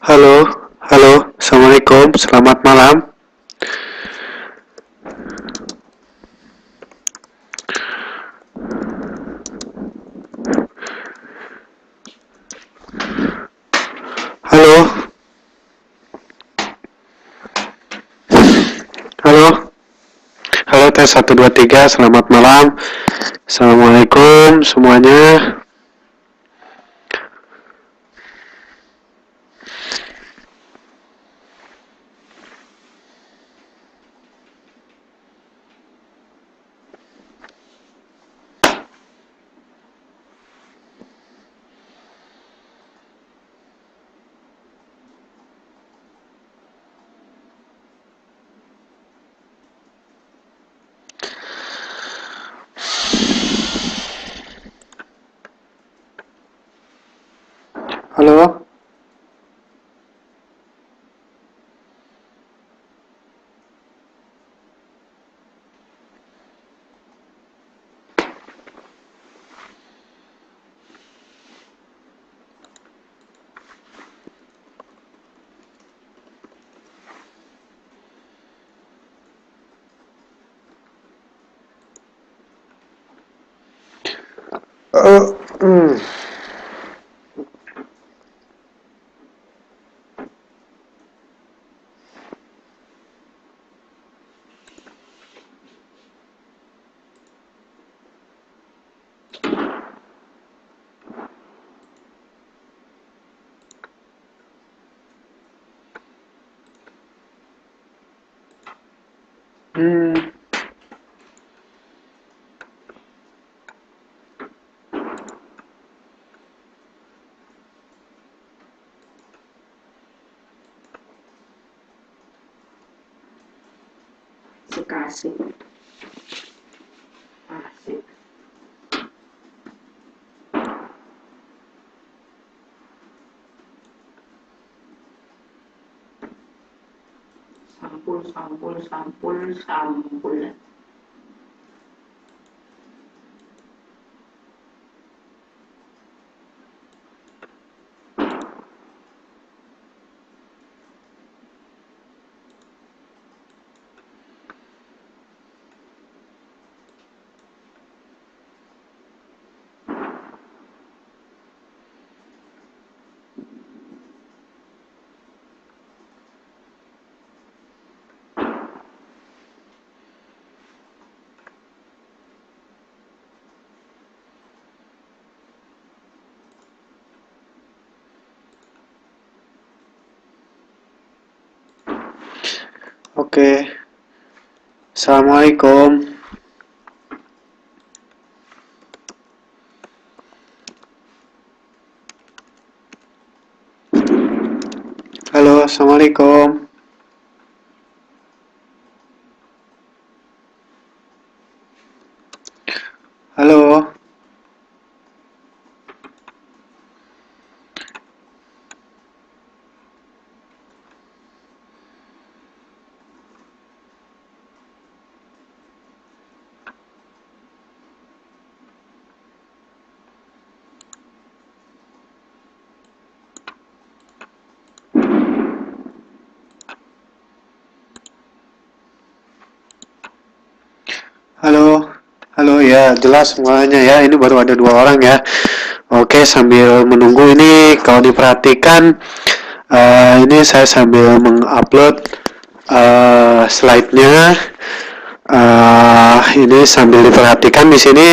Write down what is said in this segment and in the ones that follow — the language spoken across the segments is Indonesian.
Halo, halo, Assalamualaikum, selamat malam. Halo, halo, halo, tes 1 2 3, selamat malam. Assalamualaikum semuanya. Halo, uh, hmm, hmm, Bekasi, asik. Sampul, sampul, sampul, sampul. oke. Assalamualaikum. Halo, Assalamualaikum. Halo, halo, halo ya, jelas semuanya ya. Ini baru ada 2 orang ya. Oke, sambil menunggu ini kalau diperhatikan ini saya sambil mengupload slide-nya. Ini sambil diperhatikan di sini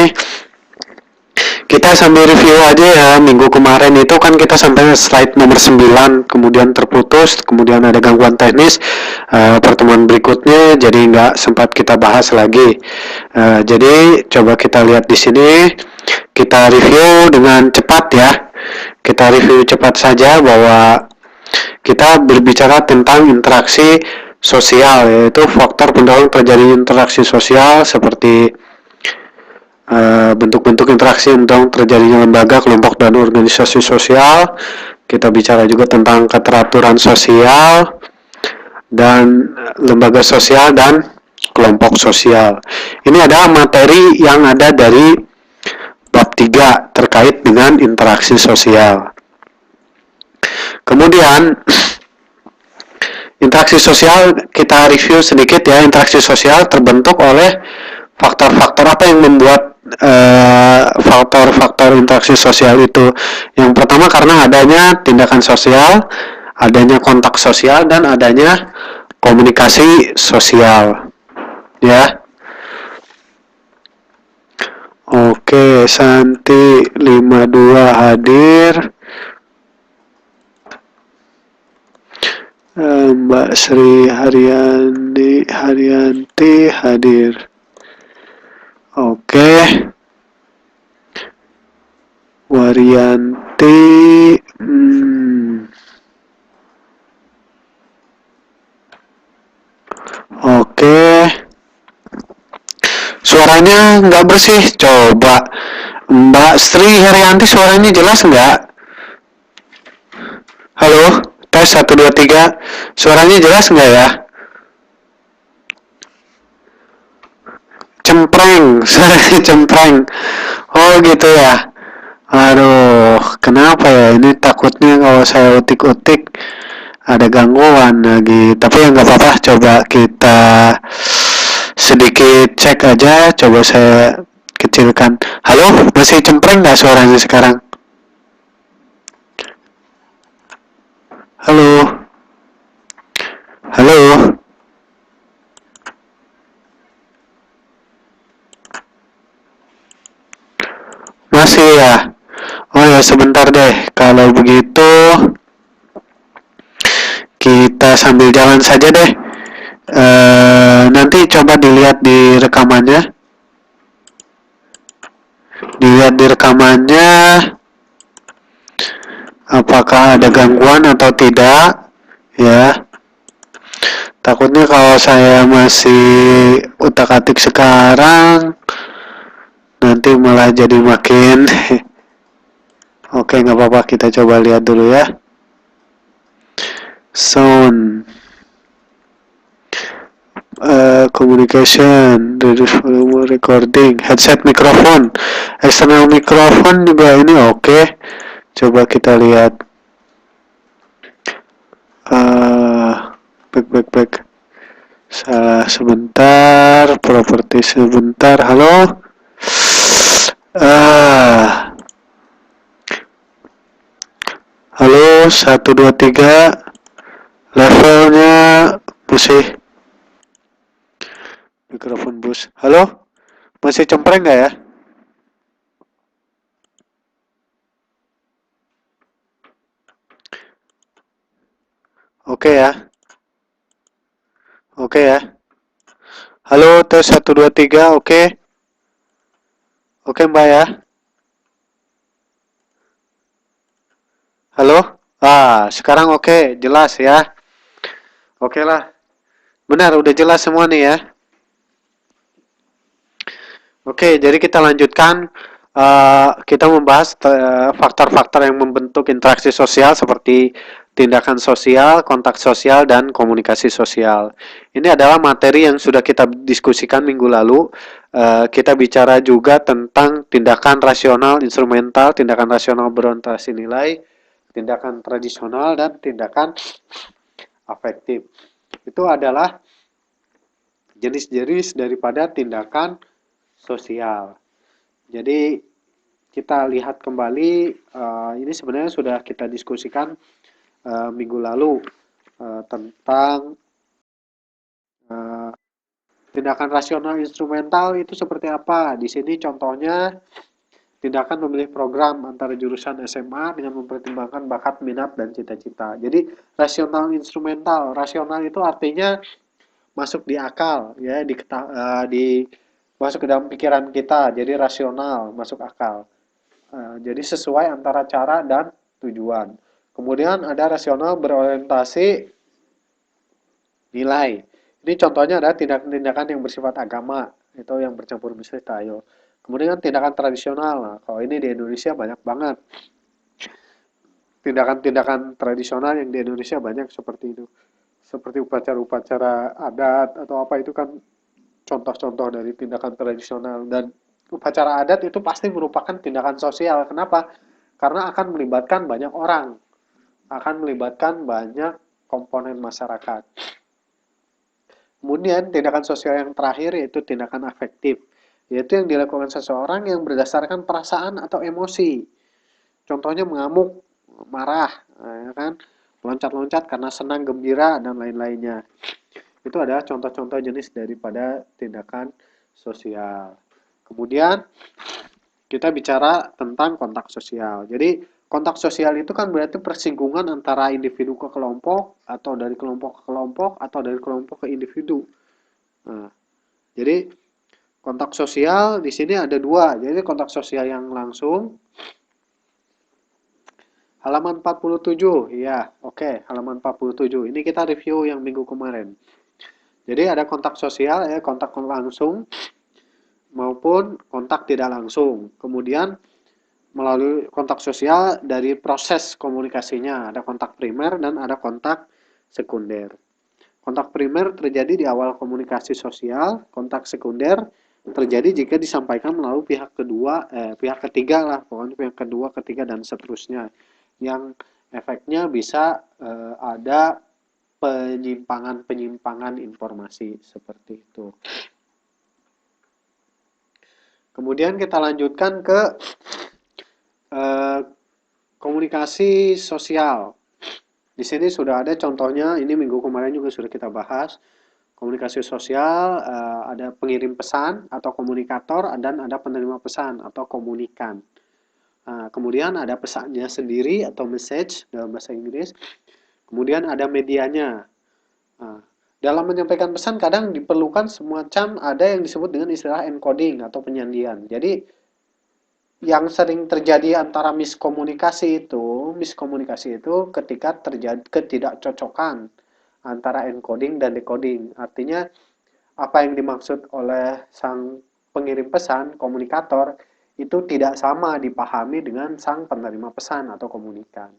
kita sambil review aja ya. Minggu kemarin itu kan kita sampai slide nomor 9, kemudian terputus, kemudian ada gangguan teknis. Pertemuan berikutnya jadi nggak sempat kita bahas lagi. Jadi coba kita lihat di sini, kita review dengan cepat ya. Kita review cepat saja bahwa kita berbicara tentang interaksi sosial, yaitu faktor pendorong terjadi interaksi sosial seperti bentuk-bentuk interaksi tentang terjadinya lembaga, kelompok, dan organisasi sosial. Kita bicara juga tentang keteraturan sosial dan lembaga sosial dan kelompok sosial. Ini ada materi yang ada dari bab 3 terkait dengan interaksi sosial. Kemudian interaksi sosial kita review sedikit ya. Interaksi sosial terbentuk oleh faktor-faktor apa yang membuat faktor-faktor interaksi sosial itu. Yang pertama karena adanya tindakan sosial, adanya kontak sosial, dan adanya komunikasi sosial. Ya. Oke, Santi 52 hadir. Mbak Sri Haryanti hadir. Oke. Waryanti. Oke. Suaranya nggak bersih. Coba. Mbak Sri Haryanti suaranya jelas nggak? Halo? Tes 1, 2, 3. Suaranya jelas nggak ya? Cempreng. Suaranya cempreng. Oh gitu ya. Aduh, kenapa ya? Ini takutnya kalau saya utik-utik ada gangguan lagi. Tapi ya nggak apa-apa. Coba kita sedikit cek aja. Coba saya kecilkan. Halo, masih cempreng nggak suaranya sekarang? Halo, halo. Masih ya? Oh ya, sebentar deh. Kalau begitu kita sambil jalan saja deh. Nanti coba dilihat di rekamannya. Dilihat di rekamannya apakah ada gangguan atau tidak. Ya. Takutnya kalau saya masih utak-atik sekarang nanti malah jadi makin Oke, nggak apa-apa, kita coba lihat dulu ya. Sound, communication, reduce volume, recording, headset mikrofon, external mikrofon juga ini oke. Coba kita lihat. Back. Salah sebentar, properti sebentar. Halo. Halo, 1, 2, 3. Levelnya masih mikrofon bus. Halo? Masih cempreng nggak ya? Oke ya. Oke ya. Halo, tes 1, 2, 3. Oke. Oke, Mbak ya. Halo? Sekarang oke, jelas ya. Oke lah. Benar, udah jelas semua nih ya. Oke, jadi kita lanjutkan. Kita membahas faktor-faktor yang membentuk interaksi sosial seperti tindakan sosial, kontak sosial, dan komunikasi sosial. Ini adalah materi yang sudah kita diskusikan minggu lalu. Kita bicara juga tentang tindakan rasional instrumental, tindakan rasional berorientasi nilai, tindakan tradisional, dan tindakan afektif. Itu adalah jenis-jenis daripada tindakan sosial. Jadi kita lihat kembali, ini sebenarnya sudah kita diskusikan minggu lalu tentang tindakan rasional instrumental itu seperti apa. Di sini contohnya tindakan memilih program antara jurusan SMA dengan mempertimbangkan bakat, minat, dan cita-cita. Jadi rasional instrumental, rasional itu artinya masuk di akal, ya, masuk ke dalam pikiran kita, jadi rasional, masuk akal. Jadi sesuai antara cara dan tujuan. Kemudian ada rasional berorientasi nilai. Ini contohnya adalah tindakan-tindakan yang bersifat agama, itu yang bercampur misalnya tayo. Kemudian tindakan tradisional, nah, kalau ini di Indonesia banyak banget. Tindakan-tindakan tradisional yang di Indonesia banyak seperti itu. Seperti upacara-upacara adat atau apa itu kan contoh-contoh dari tindakan tradisional. Dan upacara adat itu pasti merupakan tindakan sosial. Kenapa? Karena akan melibatkan banyak orang. akan melibatkan banyak komponen masyarakat. Kemudian tindakan sosial yang terakhir yaitu tindakan afektif, yaitu yang dilakukan seseorang yang berdasarkan perasaan atau emosi. Contohnya mengamuk, marah, ya kan, meloncat-loncat karena senang, gembira, dan lain-lainnya. Itu adalah contoh-contoh jenis daripada tindakan sosial. Kemudian kita bicara tentang kontak sosial. Jadi kontak sosial itu kan berarti persinggungan antara individu ke kelompok, atau dari kelompok ke kelompok, atau dari kelompok ke individu. Nah, jadi kontak sosial di sini ada dua. Jadi kontak sosial yang langsung, halaman 47, ya, oke, halaman 47. Ini kita review yang minggu kemarin. Jadi ada kontak sosial, ya, kontak langsung maupun kontak tidak langsung. Kemudian melalui kontak sosial dari proses komunikasinya, ada kontak primer dan ada kontak sekunder. Kontak primer terjadi di awal komunikasi sosial, kontak sekunder terjadi jika disampaikan melalui pihak ketiga lah, pokoknya pihak kedua, ketiga, dan seterusnya. Yang efeknya bisa ada penyimpangan informasi seperti itu. Kemudian kita lanjutkan ke komunikasi sosial. Di sini sudah ada contohnya, ini minggu kemarin juga sudah kita bahas. Komunikasi sosial ada pengirim pesan atau komunikator, dan ada penerima pesan atau komunikan. Kemudian ada pesannya sendiri atau message dalam bahasa Inggris. Kemudian ada medianya. Dalam menyampaikan pesan kadang diperlukan semacam ada yang disebut dengan istilah encoding atau penyandian. Jadi yang sering terjadi antara miskomunikasi itu ketika terjadi ketidakcocokan antara encoding dan decoding. Artinya apa yang dimaksud oleh sang pengirim pesan, komunikator, itu tidak sama dipahami dengan sang penerima pesan atau komunikan.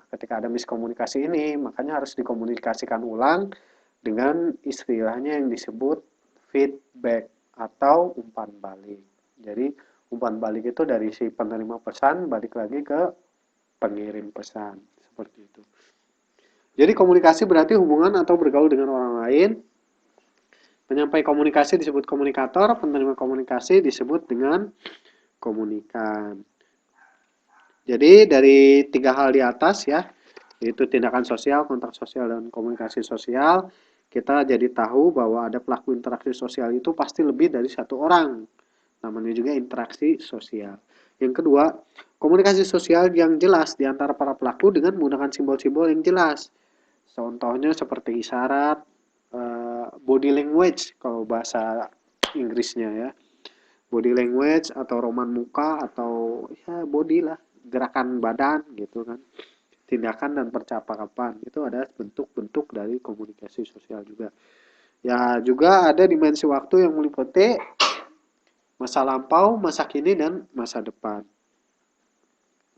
Ketika ada miskomunikasi ini, makanya harus dikomunikasikan ulang dengan istilahnya yang disebut feedback atau umpan balik. Jadi umpan balik itu dari si penerima pesan balik lagi ke pengirim pesan, seperti itu. Jadi komunikasi berarti hubungan atau bergaul dengan orang lain. Penyampai komunikasi disebut komunikator, penerima komunikasi disebut dengan komunikan. Jadi dari 3 hal di atas ya, yaitu tindakan sosial, kontak sosial, dan komunikasi sosial, kita jadi tahu bahwa ada pelaku interaksi sosial itu pasti lebih dari satu orang. Namanya juga interaksi sosial. Yang kedua, komunikasi sosial yang jelas di antara para pelaku dengan menggunakan simbol-simbol yang jelas. Contohnya seperti isyarat, body language kalau bahasa Inggrisnya ya. Body language atau roman muka atau ya body lah, gerakan badan gitu kan. Tindakan dan percakapan itu adalah bentuk-bentuk dari komunikasi sosial juga. Ya, juga ada dimensi waktu yang meliputi masa lampau, masa kini, dan masa depan.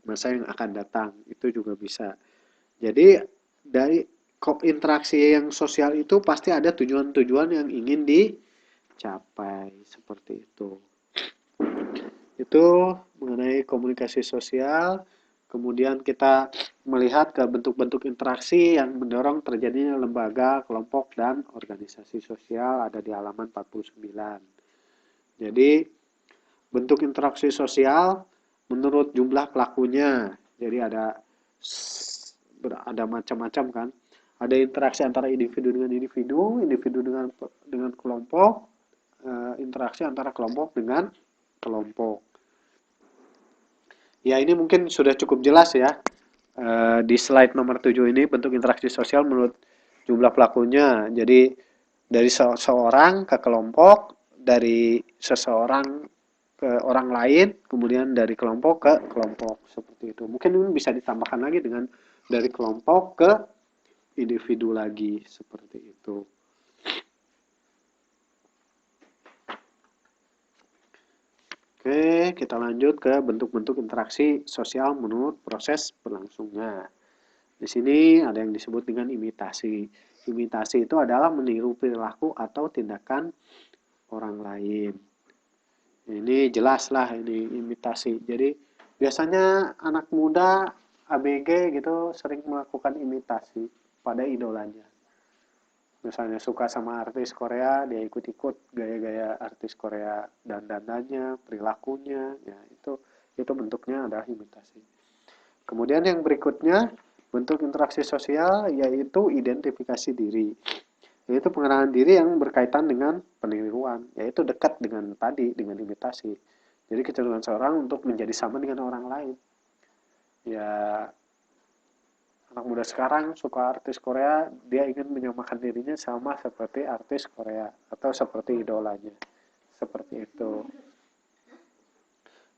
Masa yang akan datang, itu juga bisa. Jadi, dari interaksi yang sosial itu pasti ada tujuan-tujuan yang ingin dicapai, seperti itu. Itu mengenai komunikasi sosial. Kemudian kita melihat ke bentuk-bentuk interaksi yang mendorong terjadinya lembaga, kelompok, dan organisasi sosial ada di halaman 49. Jadi, bentuk interaksi sosial menurut jumlah pelakunya. Jadi ada macam-macam kan. Ada interaksi antara individu dengan individu, individu dengan kelompok, interaksi antara kelompok dengan kelompok. Ya, ini mungkin sudah cukup jelas ya. Di slide nomor 7 ini bentuk interaksi sosial menurut jumlah pelakunya. Jadi dari seseorang ke kelompok, dari seseorang ke orang lain, kemudian dari kelompok ke kelompok, seperti itu. Mungkin ini bisa ditambahkan lagi dengan dari kelompok ke individu lagi, seperti itu. Oke, kita lanjut ke bentuk-bentuk interaksi sosial menurut proses berlangsungnya. Di sini ada yang disebut dengan imitasi. Imitasi itu adalah meniru perilaku atau tindakan orang lain. Ini jelas lah ini imitasi. Jadi biasanya anak muda ABG gitu sering melakukan imitasi pada idolanya. Misalnya suka sama artis Korea, dia ikut-ikut gaya-gaya artis Korea dan dandannya, perilakunya, ya itu bentuknya adalah imitasi. Kemudian yang berikutnya, bentuk interaksi sosial yaitu identifikasi diri. Yaitu pengenalan diri yang berkaitan dengan peniruan, yaitu dekat dengan tadi, dengan imitasi. Jadi kecenderungan seorang untuk menjadi sama dengan orang lain. Ya, anak muda sekarang suka artis Korea, dia ingin menyamakan dirinya sama seperti artis Korea atau seperti idolanya. Seperti itu.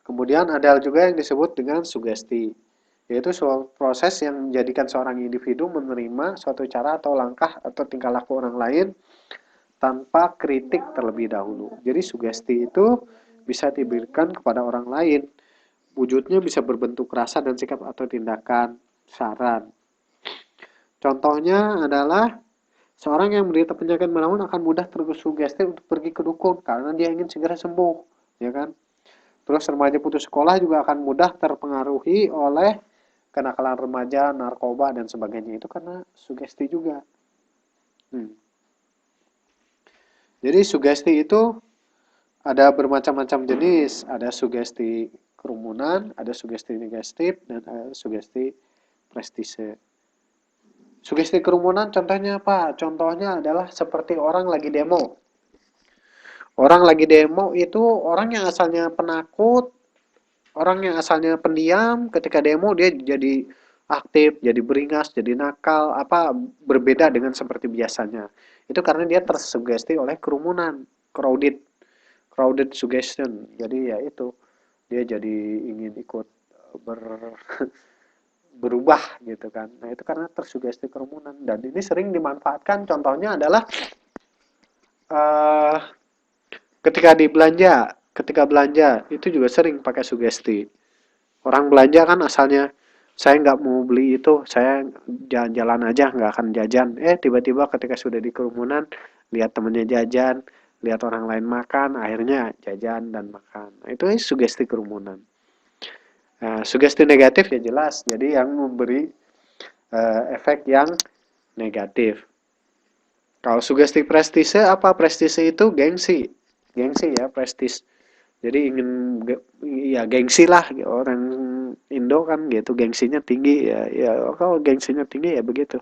Kemudian ada juga yang disebut dengan sugesti, yaitu suatu proses yang menjadikan seorang individu menerima suatu cara atau langkah atau tingkah laku orang lain tanpa kritik terlebih dahulu. Jadi sugesti itu bisa diberikan kepada orang lain. Wujudnya bisa berbentuk rasa dan sikap atau tindakan, saran. Contohnya adalah seorang yang menderita penyakit menaun akan mudah tersugesti untuk pergi ke dukun karena dia ingin segera sembuh, ya kan? Terus remaja putus sekolah juga akan mudah terpengaruhi oleh kenakalan remaja, narkoba dan sebagainya itu karena sugesti juga. Hmm. Jadi sugesti itu ada bermacam-macam jenis, ada sugesti kerumunan, ada sugesti negatif, dan ada sugesti prestise. Sugesti kerumunan contohnya apa? Contohnya adalah seperti orang lagi demo. Orang lagi demo itu orang yang asalnya penakut, orang yang asalnya pendiam, ketika demo dia jadi aktif, jadi beringas, jadi nakal, apa berbeda dengan seperti biasanya. Itu karena dia tersugesti oleh kerumunan, crowded suggestion. Jadi ya itu dia jadi ingin ikut ber berubah gitu kan. Nah, itu karena tersugesti kerumunan dan ini sering dimanfaatkan. Contohnya adalah uh, ketika belanja itu juga sering pakai sugesti. Orang belanja kan asalnya saya nggak mau beli itu, saya jalan-jalan aja nggak akan jajan. Tiba-tiba ketika sudah di kerumunan lihat temennya jajan, lihat orang lain makan, akhirnya jajan dan makan. Nah, itu sugesti kerumunan. Nah, sugesti negatif ya jelas, jadi yang memberi efek yang negatif. Kalau sugesti prestise apa? Prestise itu gengsi, gengsi ya prestis. Jadi ingin ya gengsi lah orang Indo kan gitu, gengsinya tinggi ya, ya kalau gengsinya tinggi ya begitu.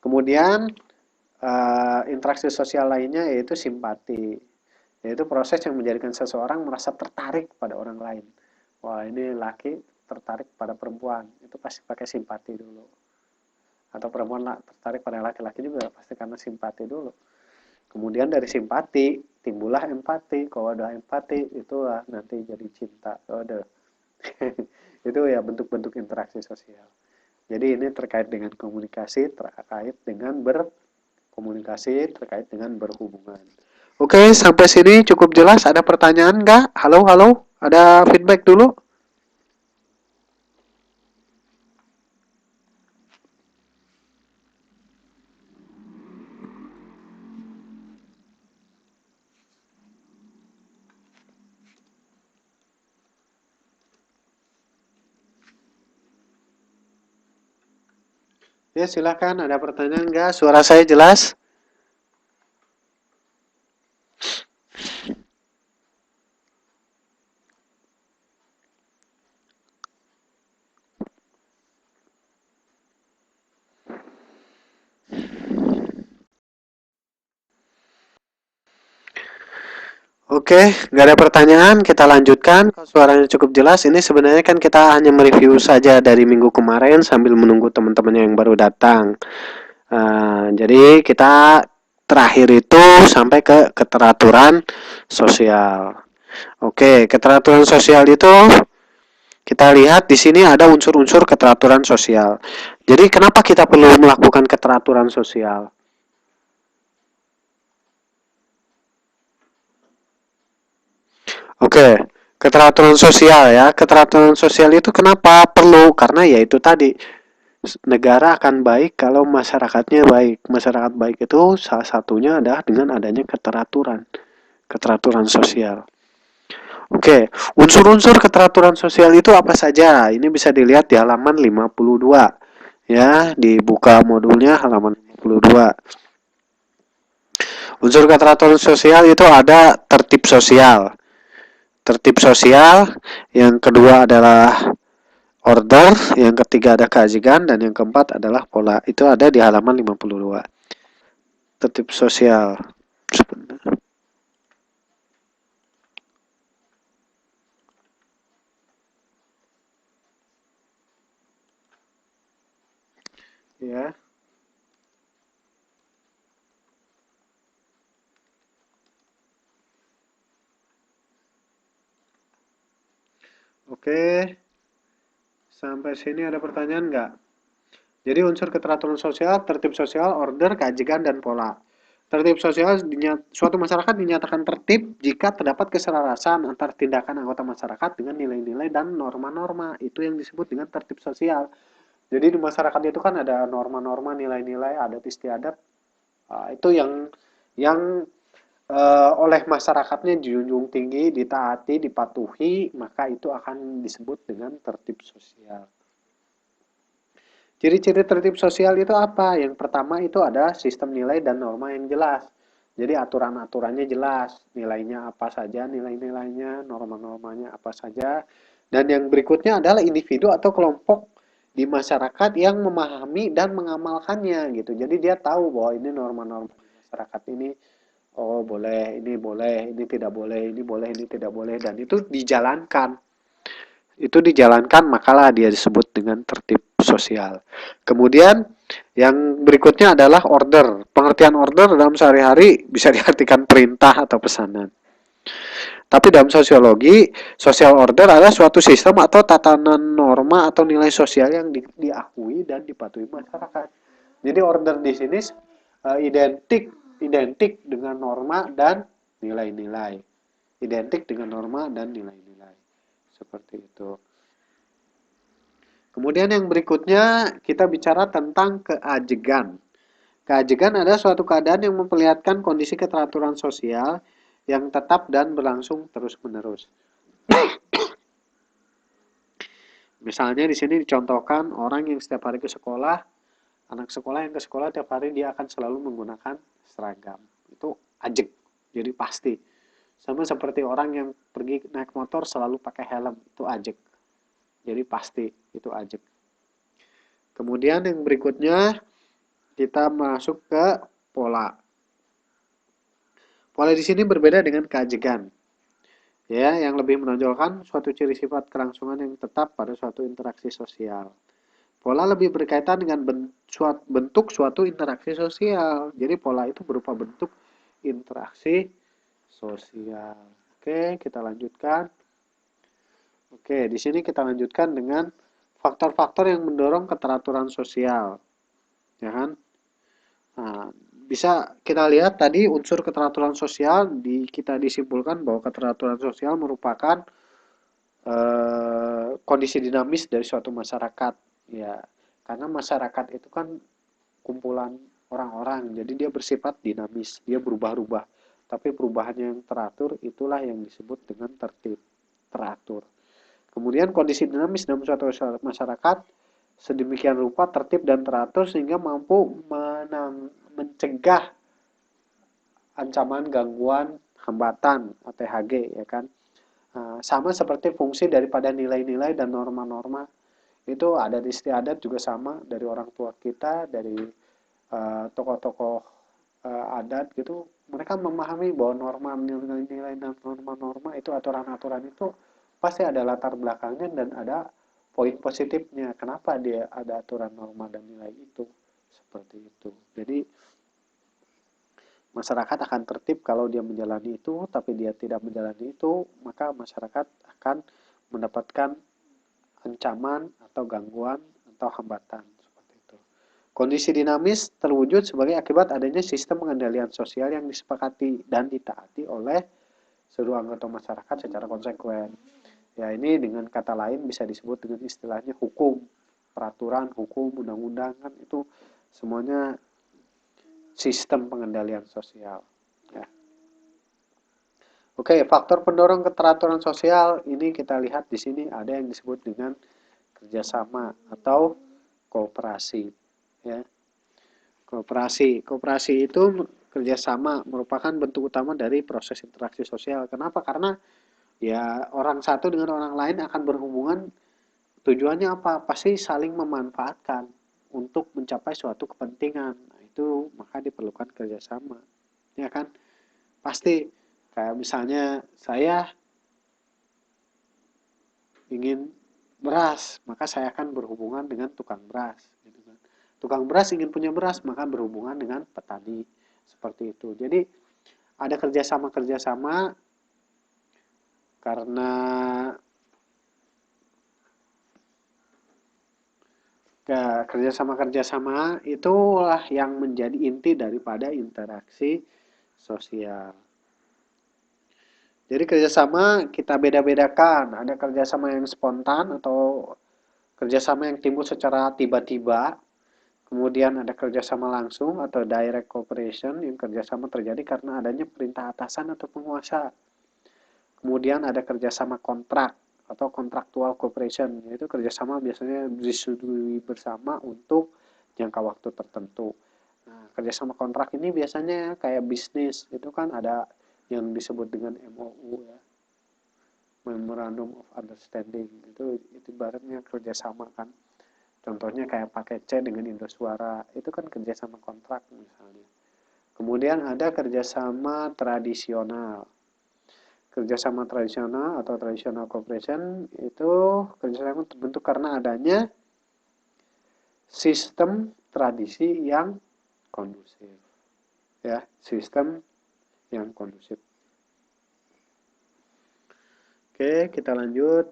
Kemudian interaksi sosial lainnya yaitu simpati, yaitu proses yang menjadikan seseorang merasa tertarik pada orang lain. Wah ini laki tertarik pada perempuan, itu pasti pakai simpati dulu. Atau perempuan tertarik pada laki-laki juga pasti karena simpati dulu. Kemudian dari simpati timbullah empati. Kalau ada empati itulah nanti jadi cinta. Itu ya bentuk-bentuk interaksi sosial. Jadi ini terkait dengan komunikasi, terkait dengan berkomunikasi, terkait dengan berhubungan. Oke, sampai sini cukup jelas. Ada pertanyaan nggak? Halo, halo. Ada feedback dulu? Ya, silakan. Ada pertanyaan nggak? Suara saya jelas? Oke, nggak ada pertanyaan, kita lanjutkan. Kalau suaranya cukup jelas, ini sebenarnya kan kita hanya mereview saja dari minggu kemarin sambil menunggu teman-teman yang baru datang. Jadi kita terakhir itu sampai ke keteraturan sosial. Oke, keteraturan sosial itu kita lihat di sini ada unsur-unsur keteraturan sosial. Jadi kenapa kita perlu melakukan keteraturan sosial? Oke, keteraturan sosial ya. Keteraturan sosial itu kenapa perlu? Karena ya itu tadi negara akan baik kalau masyarakatnya baik. Masyarakat baik itu salah satunya adalah dengan adanya keteraturan, keteraturan sosial. Oke, unsur-unsur keteraturan sosial itu apa saja? Ini bisa dilihat di halaman 52. Ya, dibuka modulnya halaman 52. Unsur keteraturan sosial itu ada tertib sosial. Tertib sosial, yang kedua adalah order, yang ketiga ada keajikan, dan yang keempat adalah pola. Itu ada di halaman 52. Tertib sosial. Ya. Oke, sampai sini ada pertanyaan nggak? Jadi unsur keteraturan sosial, tertib sosial, order, keajikan, dan pola. Tertib sosial, suatu masyarakat dinyatakan tertib jika terdapat keselarasan antara tindakan anggota masyarakat dengan nilai-nilai dan norma-norma. Itu yang disebut dengan tertib sosial. Jadi di masyarakat itu kan ada norma-norma, nilai-nilai, adat istiadat. Itu yang oleh masyarakatnya dijunjung tinggi, ditaati, dipatuhi, maka itu akan disebut dengan tertib sosial. Ciri-ciri tertib sosial itu apa? Yang pertama itu ada sistem nilai dan norma yang jelas. Jadi aturan-aturannya jelas, nilainya apa saja, nilai-nilainya, norma-normanya apa saja. Dan yang berikutnya adalah individu atau kelompok di masyarakat yang memahami dan mengamalkannya gitu. Jadi dia tahu bahwa ini norma-norma masyarakat ini, oh boleh, ini tidak boleh, ini boleh, ini tidak boleh, dan itu dijalankan. Itu dijalankan, makalah dia disebut dengan tertib sosial. Kemudian yang berikutnya adalah order. Pengertian order dalam sehari-hari bisa diartikan perintah atau pesanan. Tapi dalam sosiologi, social order adalah suatu sistem atau tatanan norma atau nilai sosial yang diakui dan dipatuhi masyarakat. Jadi order di sini identik identik dengan norma dan nilai-nilai. Identik dengan norma dan nilai-nilai. Seperti itu. Kemudian yang berikutnya kita bicara tentang keajegan. Keajegan adalah suatu keadaan yang memperlihatkan kondisi keteraturan sosial yang tetap dan berlangsung terus-menerus. Misalnya di sini dicontohkan orang yang setiap hari ke sekolah, anak sekolah yang ke sekolah tiap hari dia akan selalu menggunakan seragam. Itu ajeg, jadi pasti. Sama seperti orang yang pergi naik motor selalu pakai helm, itu ajeg. Jadi pasti, itu ajeg. Kemudian yang berikutnya kita masuk ke pola. Pola di sini berbeda dengan keajegan. Ya, yang lebih menonjolkan suatu ciri sifat kelangsungan yang tetap pada suatu interaksi sosial. Pola lebih berkaitan dengan bentuk suatu interaksi sosial. Jadi pola itu berupa bentuk interaksi sosial. Oke, kita lanjutkan. Oke, di sini kita lanjutkan dengan faktor-faktor yang mendorong keteraturan sosial. Ya kan? Nah, bisa kita lihat tadi unsur keteraturan sosial kita disimpulkan bahwa keteraturan sosial merupakan kondisi dinamis dari suatu masyarakat, ya, karena masyarakat itu kan kumpulan orang-orang, jadi dia bersifat dinamis, dia berubah-ubah, tapi perubahannya yang teratur itulah yang disebut dengan tertib, teratur. Kemudian kondisi dinamis dalam suatu masyarakat sedemikian rupa tertib dan teratur sehingga mampu mencegah ancaman, gangguan, hambatan, ATHG, ya kan. Sama seperti fungsi daripada nilai-nilai dan norma-norma itu ada di istiadat juga sama dari orang tua kita, dari tokoh-tokoh adat gitu. Mereka memahami bahwa norma nilai-nilai dan norma-norma itu, aturan-aturan itu pasti ada latar belakangnya dan ada poin positifnya. Kenapa dia ada aturan norma dan nilai itu? Seperti itu. Jadi masyarakat akan tertib kalau dia menjalani itu, tapi dia tidak menjalani itu, maka masyarakat akan mendapatkan ancaman atau gangguan atau hambatan seperti itu. Kondisi dinamis terwujud sebagai akibat adanya sistem pengendalian sosial yang disepakati dan ditaati oleh seluruh anggota masyarakat secara konsekuen. Ya, ini dengan kata lain bisa disebut dengan istilahnya hukum, peraturan, hukum, undang-undang, kan itu semuanya sistem pengendalian sosial. Ya. Oke, faktor pendorong keteraturan sosial ini kita lihat di sini ada yang disebut dengan kerjasama atau kooperasi. Ya, kooperasi itu kerjasama merupakan bentuk utama dari proses interaksi sosial. Kenapa? Karena ya orang satu dengan orang lain akan berhubungan. Tujuannya apa? Pasti saling memanfaatkan untuk mencapai suatu kepentingan. Nah, itu maka diperlukan kerjasama, ya kan? Pasti kayak misalnya saya ingin beras, maka saya akan berhubungan dengan tukang beras, gitu kan. Tukang beras ingin punya beras, maka berhubungan dengan petani, seperti itu. Jadi ada kerjasama-kerjasama karena kerjasama-kerjasama itulah yang menjadi inti daripada interaksi sosial. Jadi kerjasama kita beda-bedakan, ada kerjasama yang spontan atau kerjasama yang timbul secara tiba-tiba, kemudian ada kerjasama langsung atau direct cooperation yang kerjasama terjadi karena adanya perintah atasan atau penguasa. Kemudian ada kerjasama kontrak atau contractual cooperation, yaitu kerjasama biasanya disetujui bersama untuk jangka waktu tertentu. Nah, kerjasama kontrak ini biasanya kayak bisnis, itu kan ada yang disebut dengan MOU ya, Memorandum of Understanding, itu ibaratnya kerjasama kan. Contohnya kayak pakai C dengan Indosuara, itu kan kerjasama kontrak misalnya. Kemudian ada kerjasama tradisional. Kerjasama tradisional atau traditional cooperation itu kerjasama terbentuk karena adanya sistem tradisi yang kondusif. Ya, sistem yang kondusif. Oke, kita lanjut.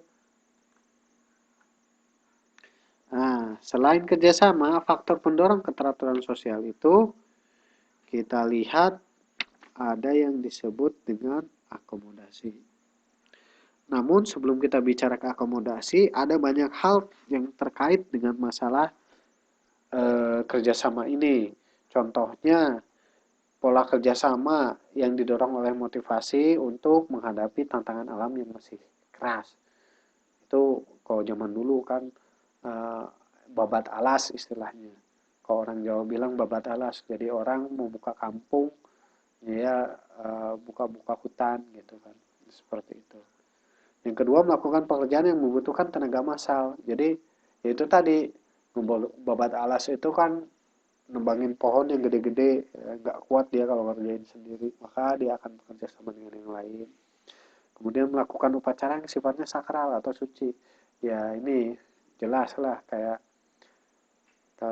Nah, selain kerjasama, faktor pendorong keteraturan sosial itu kita lihat ada yang disebut dengan akomodasi. Namun sebelum kita bicara ke akomodasi, ada banyak hal yang terkait dengan masalah kerjasama ini. Contohnya, pola kerjasama yang didorong oleh motivasi untuk menghadapi tantangan alam yang masih keras. Itu kalau zaman dulu kan babat alas istilahnya. Kalau orang Jawa bilang babat alas, jadi orang mau buka kampung, ya buka-buka hutan gitu kan, seperti itu. Yang kedua, melakukan pekerjaan yang membutuhkan tenaga massal. Jadi itu tadi babat alas itu kan nembangin pohon yang gede-gede, nggak kuat dia kalau ngerjain sendiri, maka dia akan bekerja sama dengan yang lain. Kemudian melakukan upacara yang sifatnya sakral atau suci. Ya ini jelas lah kayak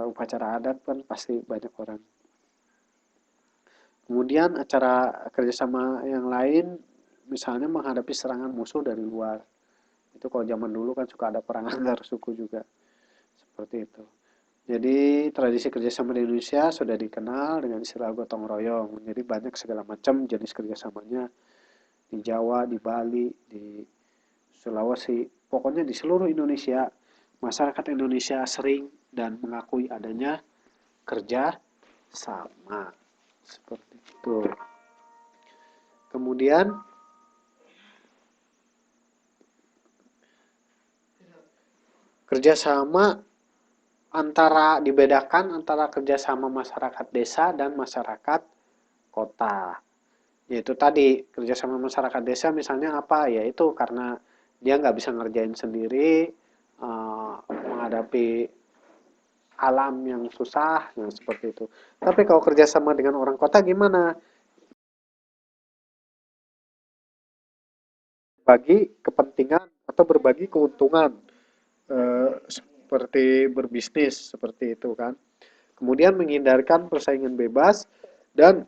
upacara adat kan pasti banyak orang. Kemudian acara kerjasama yang lain, misalnya menghadapi serangan musuh dari luar. Itu kalau zaman dulu kan suka ada perang antar suku juga. Seperti itu. Jadi tradisi kerjasama di Indonesia sudah dikenal dengan istilah gotong royong. Jadi banyak segala macam jenis kerjasamanya di Jawa, di Bali, di Sulawesi. Pokoknya di seluruh Indonesia, masyarakat Indonesia sering dan mengakui adanya kerja sama. Seperti itu. Kemudian kerjasama dibedakan antara kerjasama masyarakat desa dan masyarakat kota. Yaitu tadi kerjasama masyarakat desa misalnya apa? Yaitu karena dia nggak bisa ngerjain sendiri, menghadapi alam yang susah, nah seperti itu. Tapi kalau kerjasama dengan orang kota gimana? Bagi kepentingan atau berbagi keuntungan, seperti berbisnis, seperti itu kan. Kemudian menghindarkan persaingan bebas dan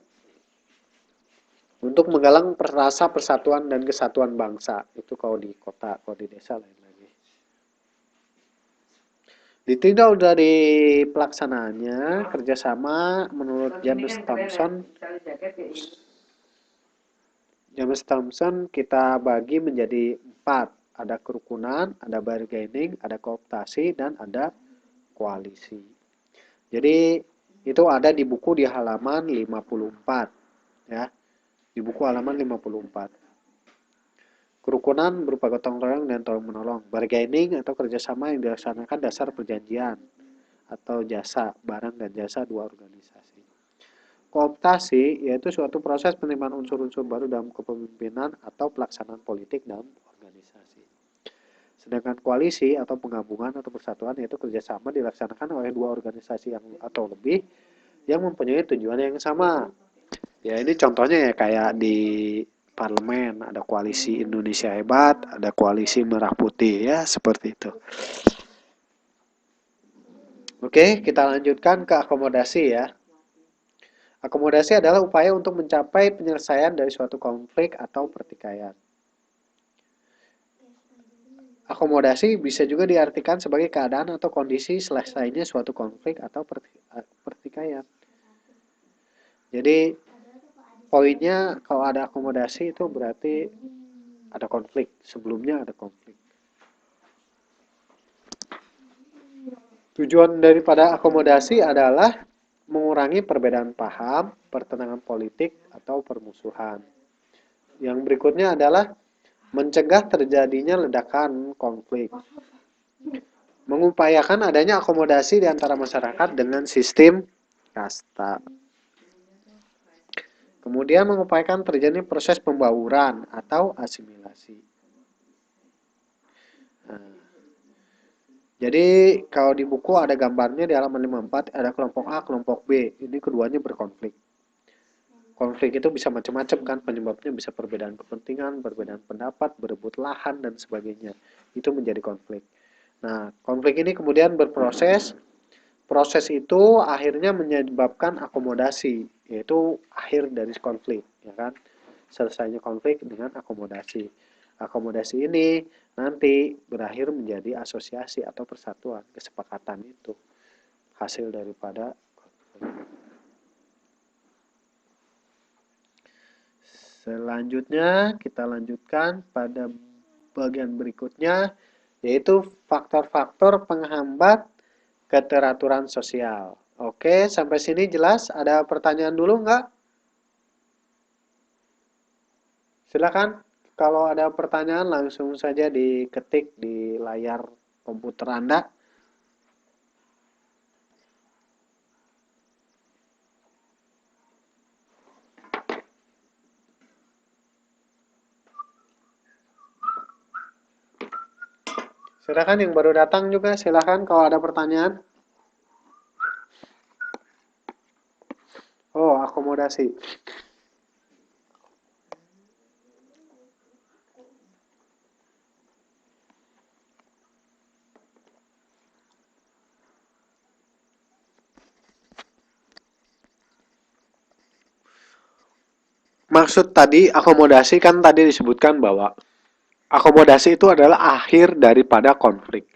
untuk menggalang rasa persatuan dan kesatuan bangsa. Itu kalau di kota, kalau di desa lain lagi. Ditinjau dari pelaksanaannya, kerjasama menurut James Thompson kita bagi menjadi 4. Ada kerukunan, ada bargaining, ada kooptasi, dan ada koalisi. Jadi itu ada di buku di halaman 54. Ya, di buku halaman 54. Kerukunan berupa gotong royong dan tolong menolong. Bargaining atau kerjasama yang dilaksanakan dasar perjanjian atau jasa, barang dan jasa dua organisasi. Kooptasi yaitu suatu proses penerimaan unsur-unsur baru dalam kepemimpinan atau pelaksanaan politik dalam organisasi. Sedangkan koalisi atau penggabungan atau persatuan yaitu kerjasama dilaksanakan oleh dua organisasi yang atau lebih yang mempunyai tujuan yang sama. Ya ini contohnya ya kayak di parlemen ada koalisi Indonesia Hebat, ada koalisi Merah Putih ya seperti itu. Oke, kita lanjutkan ke akomodasi ya. Akomodasi adalah upaya untuk mencapai penyelesaian dari suatu konflik atau pertikaian. Akomodasi bisa juga diartikan sebagai keadaan atau kondisi selesainya suatu konflik atau pertikaian. Jadi poinnya kalau ada akomodasi itu berarti ada konflik, sebelumnya ada konflik. Tujuan daripada akomodasi adalah mengurangi perbedaan paham, pertentangan politik, atau permusuhan. Yang berikutnya adalah mencegah terjadinya ledakan konflik. Mengupayakan adanya akomodasi di antara masyarakat dengan sistem kasta. Kemudian mengupayakan terjadi proses pembauran atau asimilasi. Nah, jadi kalau di buku ada gambarnya di halaman 54 ada kelompok A, kelompok B. Ini keduanya berkonflik. Konflik itu bisa macam-macam kan, penyebabnya bisa perbedaan kepentingan, perbedaan pendapat, berebut lahan dan sebagainya. Itu menjadi konflik. Nah, konflik ini kemudian berproses. Proses itu akhirnya menyebabkan akomodasi, yaitu akhir dari konflik, ya kan? Selesainya konflik dengan akomodasi. Akomodasi ini nanti berakhir menjadi asosiasi atau persatuan, kesepakatan itu hasil daripada konflik. Selanjutnya kita lanjutkan pada bagian berikutnya, yaitu faktor-faktor penghambat keteraturan sosial. Oke, sampai sini jelas? Ada pertanyaan dulu nggak? Silakan. Kalau ada pertanyaan langsung saja diketik di layar komputer Anda. Silakan yang baru datang juga, silakan kalau ada pertanyaan. Oh, akomodasi. Maksud tadi akomodasi kan tadi disebutkan bahwa akomodasi itu adalah akhir daripada konflik.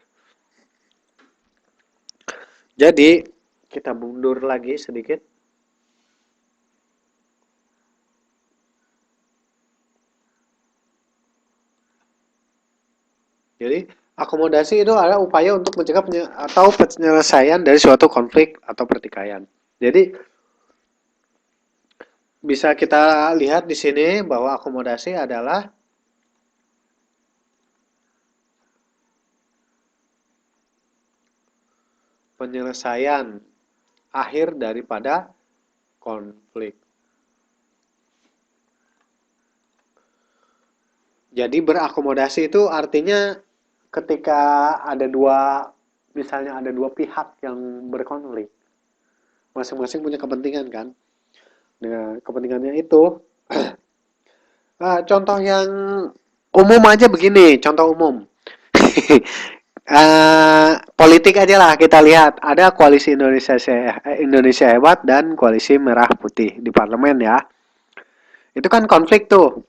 Jadi, kita mundur lagi sedikit. Jadi, akomodasi itu adalah upaya untuk mencegah atau penyelesaian dari suatu konflik atau pertikaian. Jadi, bisa kita lihat di sini bahwa akomodasi adalah penyelesaian akhir daripada konflik. Jadi berakomodasi itu artinya ketika ada misalnya ada dua pihak yang berkonflik, masing-masing punya kepentingan kan. Nah, kepentingannya itu, contoh yang umum aja begini, contoh umum. Politik aja lah kita lihat ada koalisi Indonesia Hebat dan koalisi Merah Putih di parlemen ya. Itu kan konflik tuh.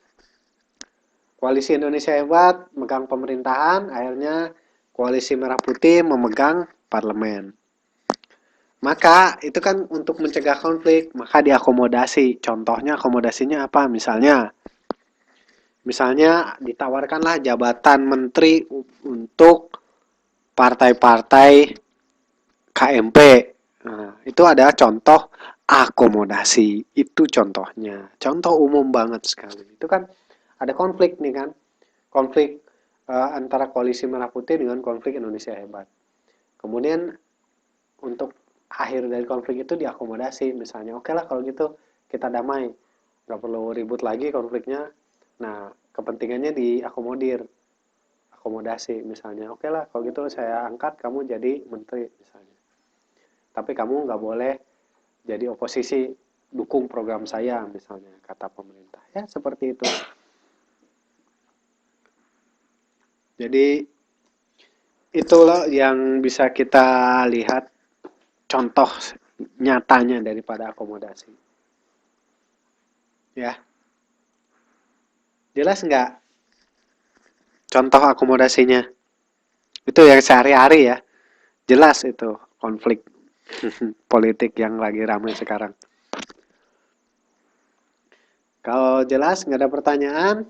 Koalisi Indonesia Hebat megang pemerintahan, akhirnya koalisi Merah Putih memegang parlemen. Maka itu kan untuk mencegah konflik, maka diakomodasi. Contohnya akomodasinya apa? Misalnya ditawarkanlah jabatan menteri untuk partai-partai KMP. Nah, itu adalah contoh akomodasi. Itu contohnya. Contoh umum banget sekali. Itu kan ada konflik nih kan. konflik antara koalisi Merah Putih dengan konflik Indonesia Hebat. Kemudian untuk akhir dari konflik itu diakomodasi, misalnya oke lah kalau gitu kita damai, nggak perlu ribut lagi konfliknya. Nah, kepentingannya diakomodir, akomodasi misalnya oke lah kalau gitu saya angkat kamu jadi menteri misalnya, tapi kamu nggak boleh jadi oposisi, dukung program saya misalnya, kata pemerintah ya, seperti itu. Jadi itulah yang bisa kita lihat contoh nyatanya daripada akomodasi. Ya, jelas nggak contoh akomodasinya? Itu yang sehari-hari ya, jelas itu konflik politik yang lagi ramai sekarang. Kalau jelas nggak ada pertanyaan,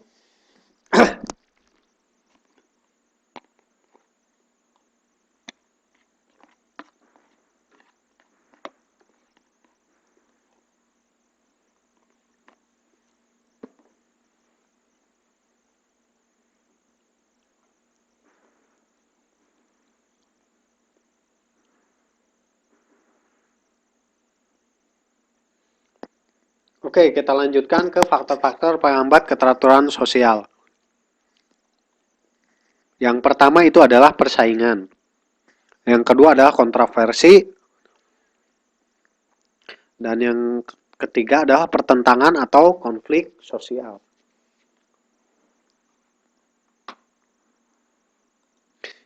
oke, kita lanjutkan ke faktor-faktor penghambat keteraturan sosial. Yang pertama itu adalah persaingan. Yang kedua adalah kontroversi. Dan yang ketiga adalah pertentangan atau konflik sosial.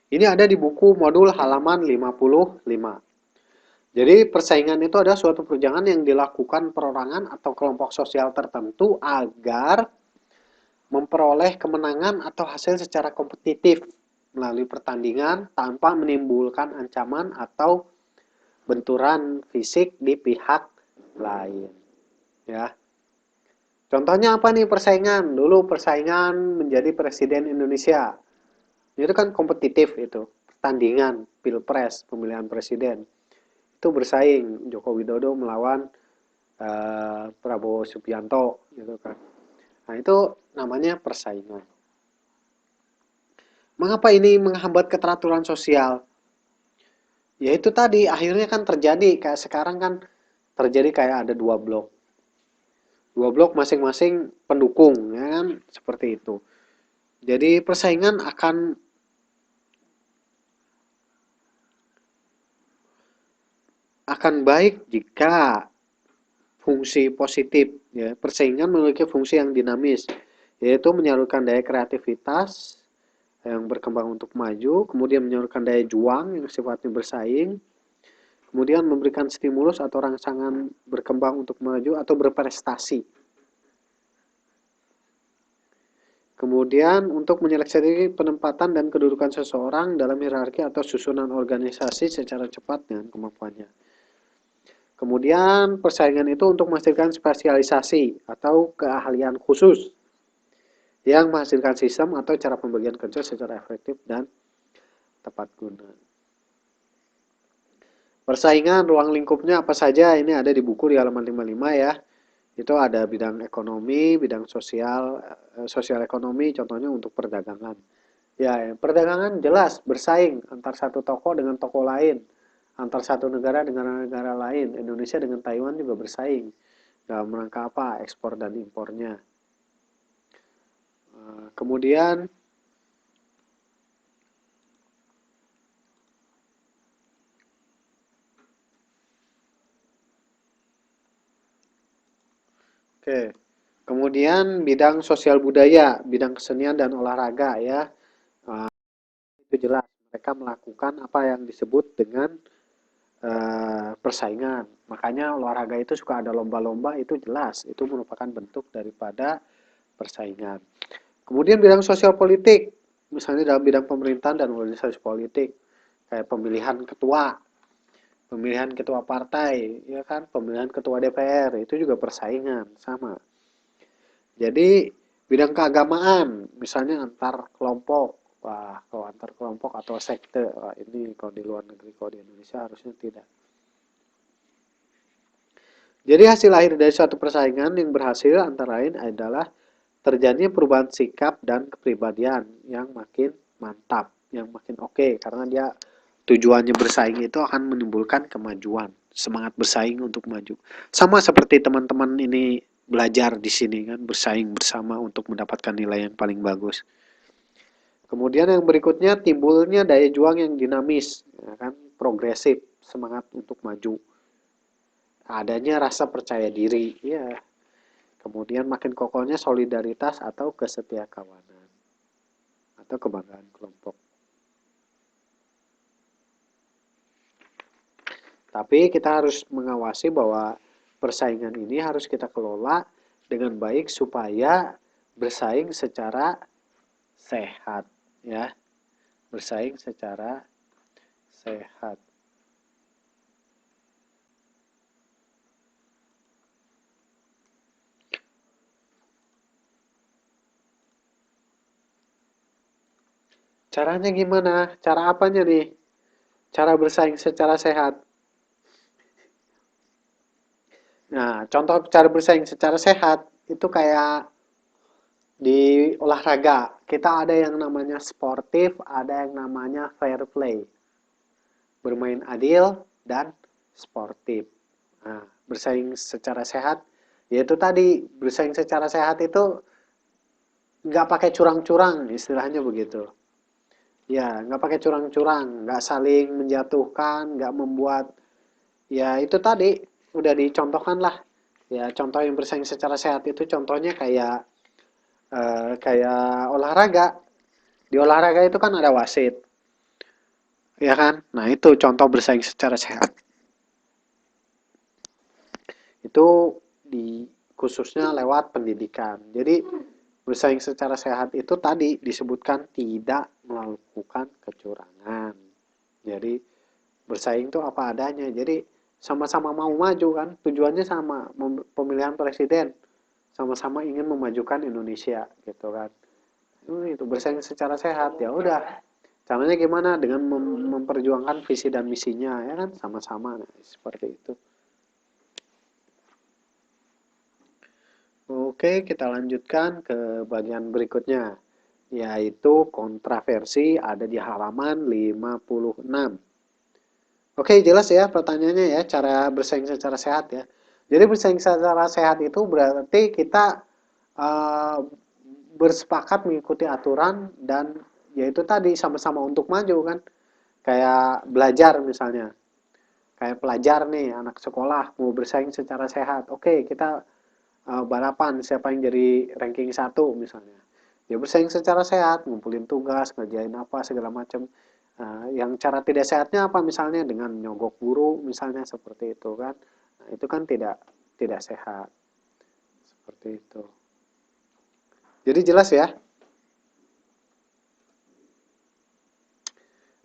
Ini ada di buku modul halaman 55. Jadi persaingan itu adalah suatu perjuangan yang dilakukan perorangan atau kelompok sosial tertentu agar memperoleh kemenangan atau hasil secara kompetitif melalui pertandingan tanpa menimbulkan ancaman atau benturan fisik di pihak lain. Ya. Contohnya apa nih persaingan? Dulu persaingan menjadi presiden Indonesia. Itu kan kompetitif itu, pertandingan pilpres pemilihan presiden. Itu bersaing Joko Widodo melawan Prabowo Subianto gitu kan. Nah, itu namanya persaingan. Mengapa ini menghambat keteraturan sosial? Ya itu tadi akhirnya kan terjadi kayak sekarang kan terjadi kayak ada dua blok. Dua blok masing-masing pendukung ya kan seperti itu. Jadi persaingan akan baik jika fungsi positif ya. Persaingan memiliki fungsi yang dinamis, yaitu menyalurkan daya kreativitas yang berkembang untuk maju, kemudian menyalurkan daya juang yang sifatnya bersaing, kemudian memberikan stimulus atau rangsangan berkembang untuk maju atau berprestasi. Kemudian untuk menyeleksi penempatan dan kedudukan seseorang dalam hierarki atau susunan organisasi secara cepat dengan kemampuannya. Kemudian persaingan itu untuk menghasilkan spesialisasi atau keahlian khusus yang menghasilkan sistem atau cara pembagian kerja secara efektif dan tepat guna. Persaingan ruang lingkupnya apa saja? Ini ada di buku di halaman 55 ya. Itu ada bidang ekonomi, bidang sosial, sosial ekonomi, contohnya untuk perdagangan. Ya, perdagangan jelas bersaing antar satu toko dengan toko lain, antar satu negara dengan negara lain. Indonesia dengan Taiwan juga bersaing dalam rangka apa? Ekspor dan impornya. Kemudian oke. Kemudian bidang sosial budaya, bidang kesenian dan olahraga ya. Itu jelas mereka melakukan apa yang disebut dengan persaingan. Makanya olahraga itu suka ada lomba-lomba, itu jelas itu merupakan bentuk daripada persaingan. Kemudian bidang sosial politik, misalnya dalam bidang pemerintahan dan organisasi politik, kayak pemilihan ketua partai, ya kan, pemilihan ketua DPR, itu juga persaingan, sama. Jadi bidang keagamaan, misalnya antar kelompok, wah kalau antar kelompok atau sekte, wah ini kalau di luar negeri, kalau di Indonesia harusnya tidak. Jadi hasil akhir dari suatu persaingan yang berhasil antara lain adalah terjadinya perubahan sikap dan kepribadian yang makin mantap, yang makin oke, karena dia tujuannya bersaing itu akan menimbulkan kemajuan, semangat bersaing untuk maju. Sama seperti teman-teman ini belajar di sini kan, bersaing bersama untuk mendapatkan nilai yang paling bagus. Kemudian yang berikutnya timbulnya daya juang yang dinamis, ya kan, progresif, semangat untuk maju. Adanya rasa percaya diri, ya. Kemudian makin kokohnya solidaritas atau kesetiakawanan atau kebanggaan kelompok. Tapi kita harus mengawasi bahwa persaingan ini harus kita kelola dengan baik supaya bersaing secara sehat, ya. Bersaing secara sehat. Caranya gimana? Cara apanya nih? Cara bersaing secara sehat. Nah, contoh cara bersaing secara sehat itu kayak di olahraga. Kita ada yang namanya sportif, ada yang namanya fair play. Bermain adil dan sportif. Nah, bersaing secara sehat, yaitu tadi bersaing secara sehat itu nggak pakai curang-curang, istilahnya begitu. Ya, nggak pakai curang-curang, nggak saling menjatuhkan, nggak membuat, ya itu tadi udah dicontohkan lah. Ya, contoh yang bersaing secara sehat itu contohnya kayak olahraga. Di olahraga itu kan ada wasit, ya kan? Nah, itu contoh bersaing secara sehat. Itu di khususnya lewat pendidikan. Jadi bersaing secara sehat itu tadi disebutkan tidak melakukan kecurangan. Jadi bersaing itu apa adanya. Jadi sama-sama mau maju kan, tujuannya sama, pemilihan presiden, sama-sama ingin memajukan Indonesia gitu kan. Itu bersaing secara sehat, ya udah. Caranya gimana? Dengan memperjuangkan visi dan misinya, ya kan, sama-sama. Nah, seperti itu. Oke, kita lanjutkan ke bagian berikutnya, yaitu kontraversi ada di halaman 56. Oke, jelas ya pertanyaannya ya, cara bersaing secara sehat ya. Jadi bersaing secara sehat itu berarti kita uh, bersepakat mengikuti aturan dan yaitu tadi sama-sama untuk maju kan. Kayak belajar misalnya. Kayak pelajar nih, anak sekolah mau bersaing secara sehat. Oke, kita balapan siapa yang jadi ranking 1 misalnya. Ya bersaing secara sehat, ngumpulin tugas, ngerjain apa segala macam. Yang cara tidak sehatnya apa misalnya dengan nyogok guru misalnya seperti itu kan. Nah, itu kan tidak tidak sehat. Seperti itu. Jadi jelas ya?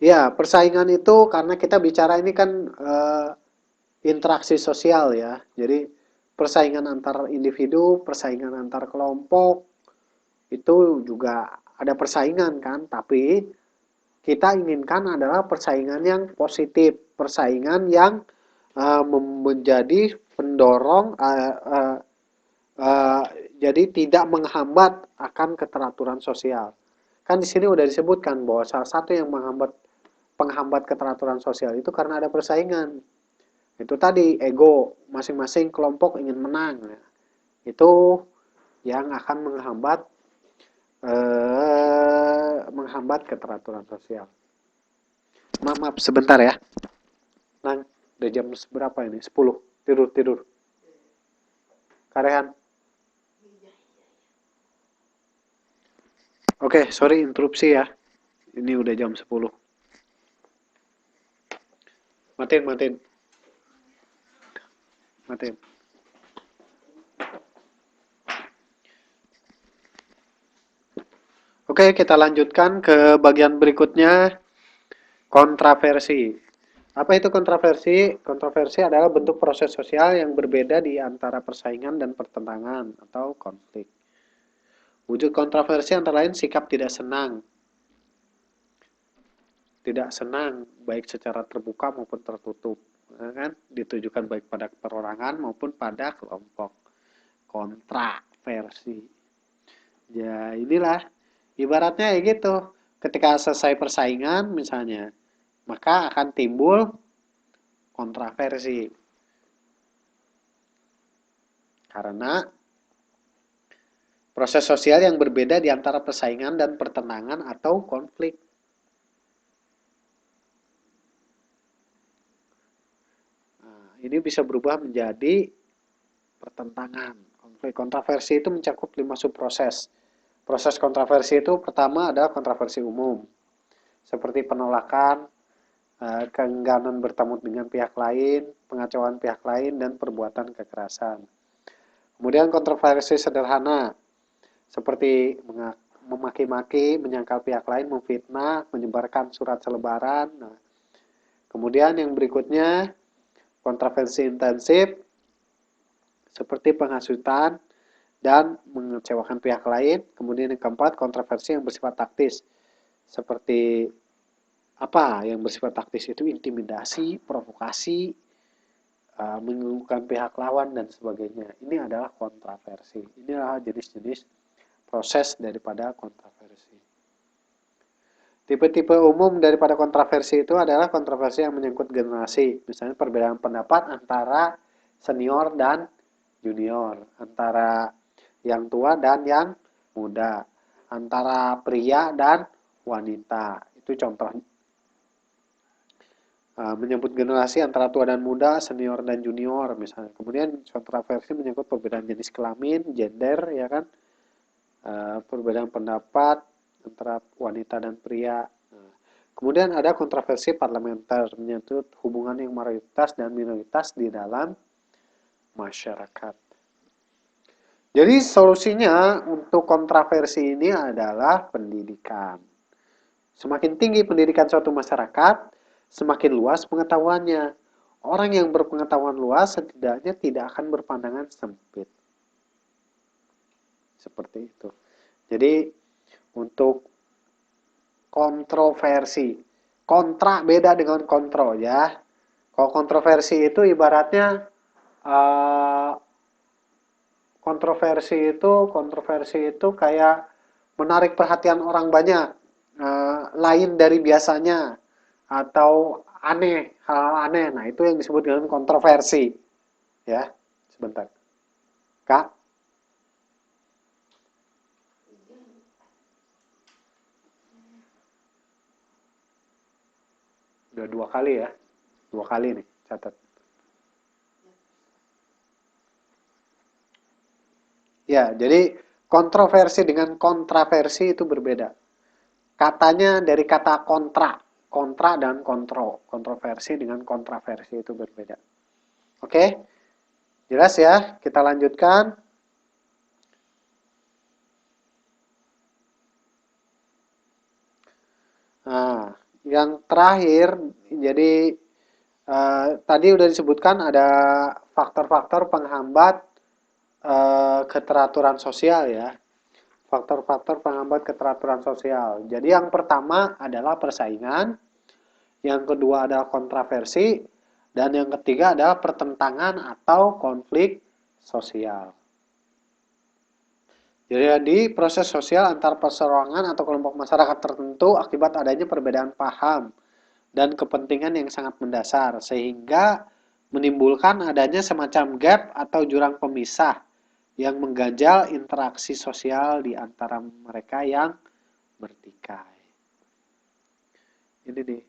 Ya, persaingan itu karena kita bicara ini kan interaksi sosial ya. Jadi persaingan antar individu, persaingan antar kelompok, itu juga ada persaingan kan, tapi kita inginkan adalah persaingan yang positif, persaingan yang menjadi pendorong, uh, jadi tidak menghambat akan keteraturan sosial. Kan di sini udah disebutkan bahwa salah satu yang penghambat keteraturan sosial itu karena ada persaingan. Itu tadi ego, masing-masing kelompok ingin menang. Itu yang akan menghambat keteraturan sosial. Maaf, sebentar ya. Nang, udah jam berapa ini? 10. Tidur. Karehan. Oke, sorry interupsi ya. Ini udah jam 10. Matiin. Oke, kita lanjutkan ke bagian berikutnya, kontraversi. Apa itu kontraversi? Kontroversi adalah bentuk proses sosial yang berbeda di antara persaingan dan pertentangan atau konflik. Wujud kontroversi antara lain sikap tidak senang, baik secara terbuka maupun tertutup, kan? Ditujukan baik pada perorangan maupun pada kelompok. Kontraversi. Ya, inilah ibaratnya ya gitu. Ketika selesai persaingan misalnya, maka akan timbul kontroversi. Karena proses sosial yang berbeda di antara persaingan dan pertentangan atau konflik. Nah, ini bisa berubah menjadi pertentangan. Konflik kontroversi itu mencakup 5 subproses. Proses kontroversi itu pertama adalah kontroversi umum, seperti penolakan, keengganan bertemu dengan pihak lain, pengacauan pihak lain, dan perbuatan kekerasan. Kemudian kontroversi sederhana, seperti memaki-maki, menyangkal pihak lain, memfitnah, menyebarkan surat selebaran. Nah, kemudian yang berikutnya, kontroversi intensif, seperti penghasutan dan mengecewakan pihak lain. Kemudian yang keempat, kontroversi yang bersifat taktis, seperti apa yang bersifat taktis itu intimidasi, provokasi, menggugurkan pihak lawan dan sebagainya. Ini adalah kontroversi. Inilah jenis-jenis proses daripada kontroversi. Tipe-tipe umum daripada kontroversi itu adalah kontroversi yang menyangkut generasi. Misalnya perbedaan pendapat antara senior dan junior, antara yang tua dan yang muda, antara pria dan wanita. Itu contoh. Menyebut generasi antara tua dan muda, senior dan junior misalnya. Kemudian kontroversi menyangkut perbedaan jenis kelamin, gender, ya kan, perbedaan pendapat antara wanita dan pria. Kemudian ada kontroversi parlementer menyangkut hubungan yang mayoritas dan minoritas di dalam masyarakat. Jadi solusinya untuk kontroversi ini adalah pendidikan. Semakin tinggi pendidikan suatu masyarakat, semakin luas pengetahuannya. Orang yang berpengetahuan luas setidaknya tidak akan berpandangan sempit. Seperti itu. Jadi untuk kontroversi, kontra beda dengan kontrol ya. Kalau kontroversi itu ibaratnya kontroversi itu kayak menarik perhatian orang banyak, lain dari biasanya atau aneh, hal-hal aneh. Nah, itu yang disebut dengan kontroversi. Ya, sebentar. Kak, udah 2 kali ya. 2 kali nih, catat. Ya, jadi kontroversi dengan kontraversi itu berbeda. Katanya dari kata kontra, kontra dan kontro. Kontroversi dengan kontraversi itu berbeda. Oke? Jelas ya? Kita lanjutkan. Nah, yang terakhir, jadi tadi udah disebutkan ada faktor-faktor penghambat keteraturan sosial ya. Faktor-faktor penghambat keteraturan sosial. Jadi yang pertama adalah persaingan, yang kedua adalah kontroversi, dan yang ketiga adalah pertentangan atau konflik sosial. Jadi proses sosial antar perseorangan atau kelompok masyarakat tertentu akibat adanya perbedaan paham dan kepentingan yang sangat mendasar sehingga menimbulkan adanya semacam gap atau jurang pemisah yang mengganjal interaksi sosial di antara mereka yang bertikai. Ini nih.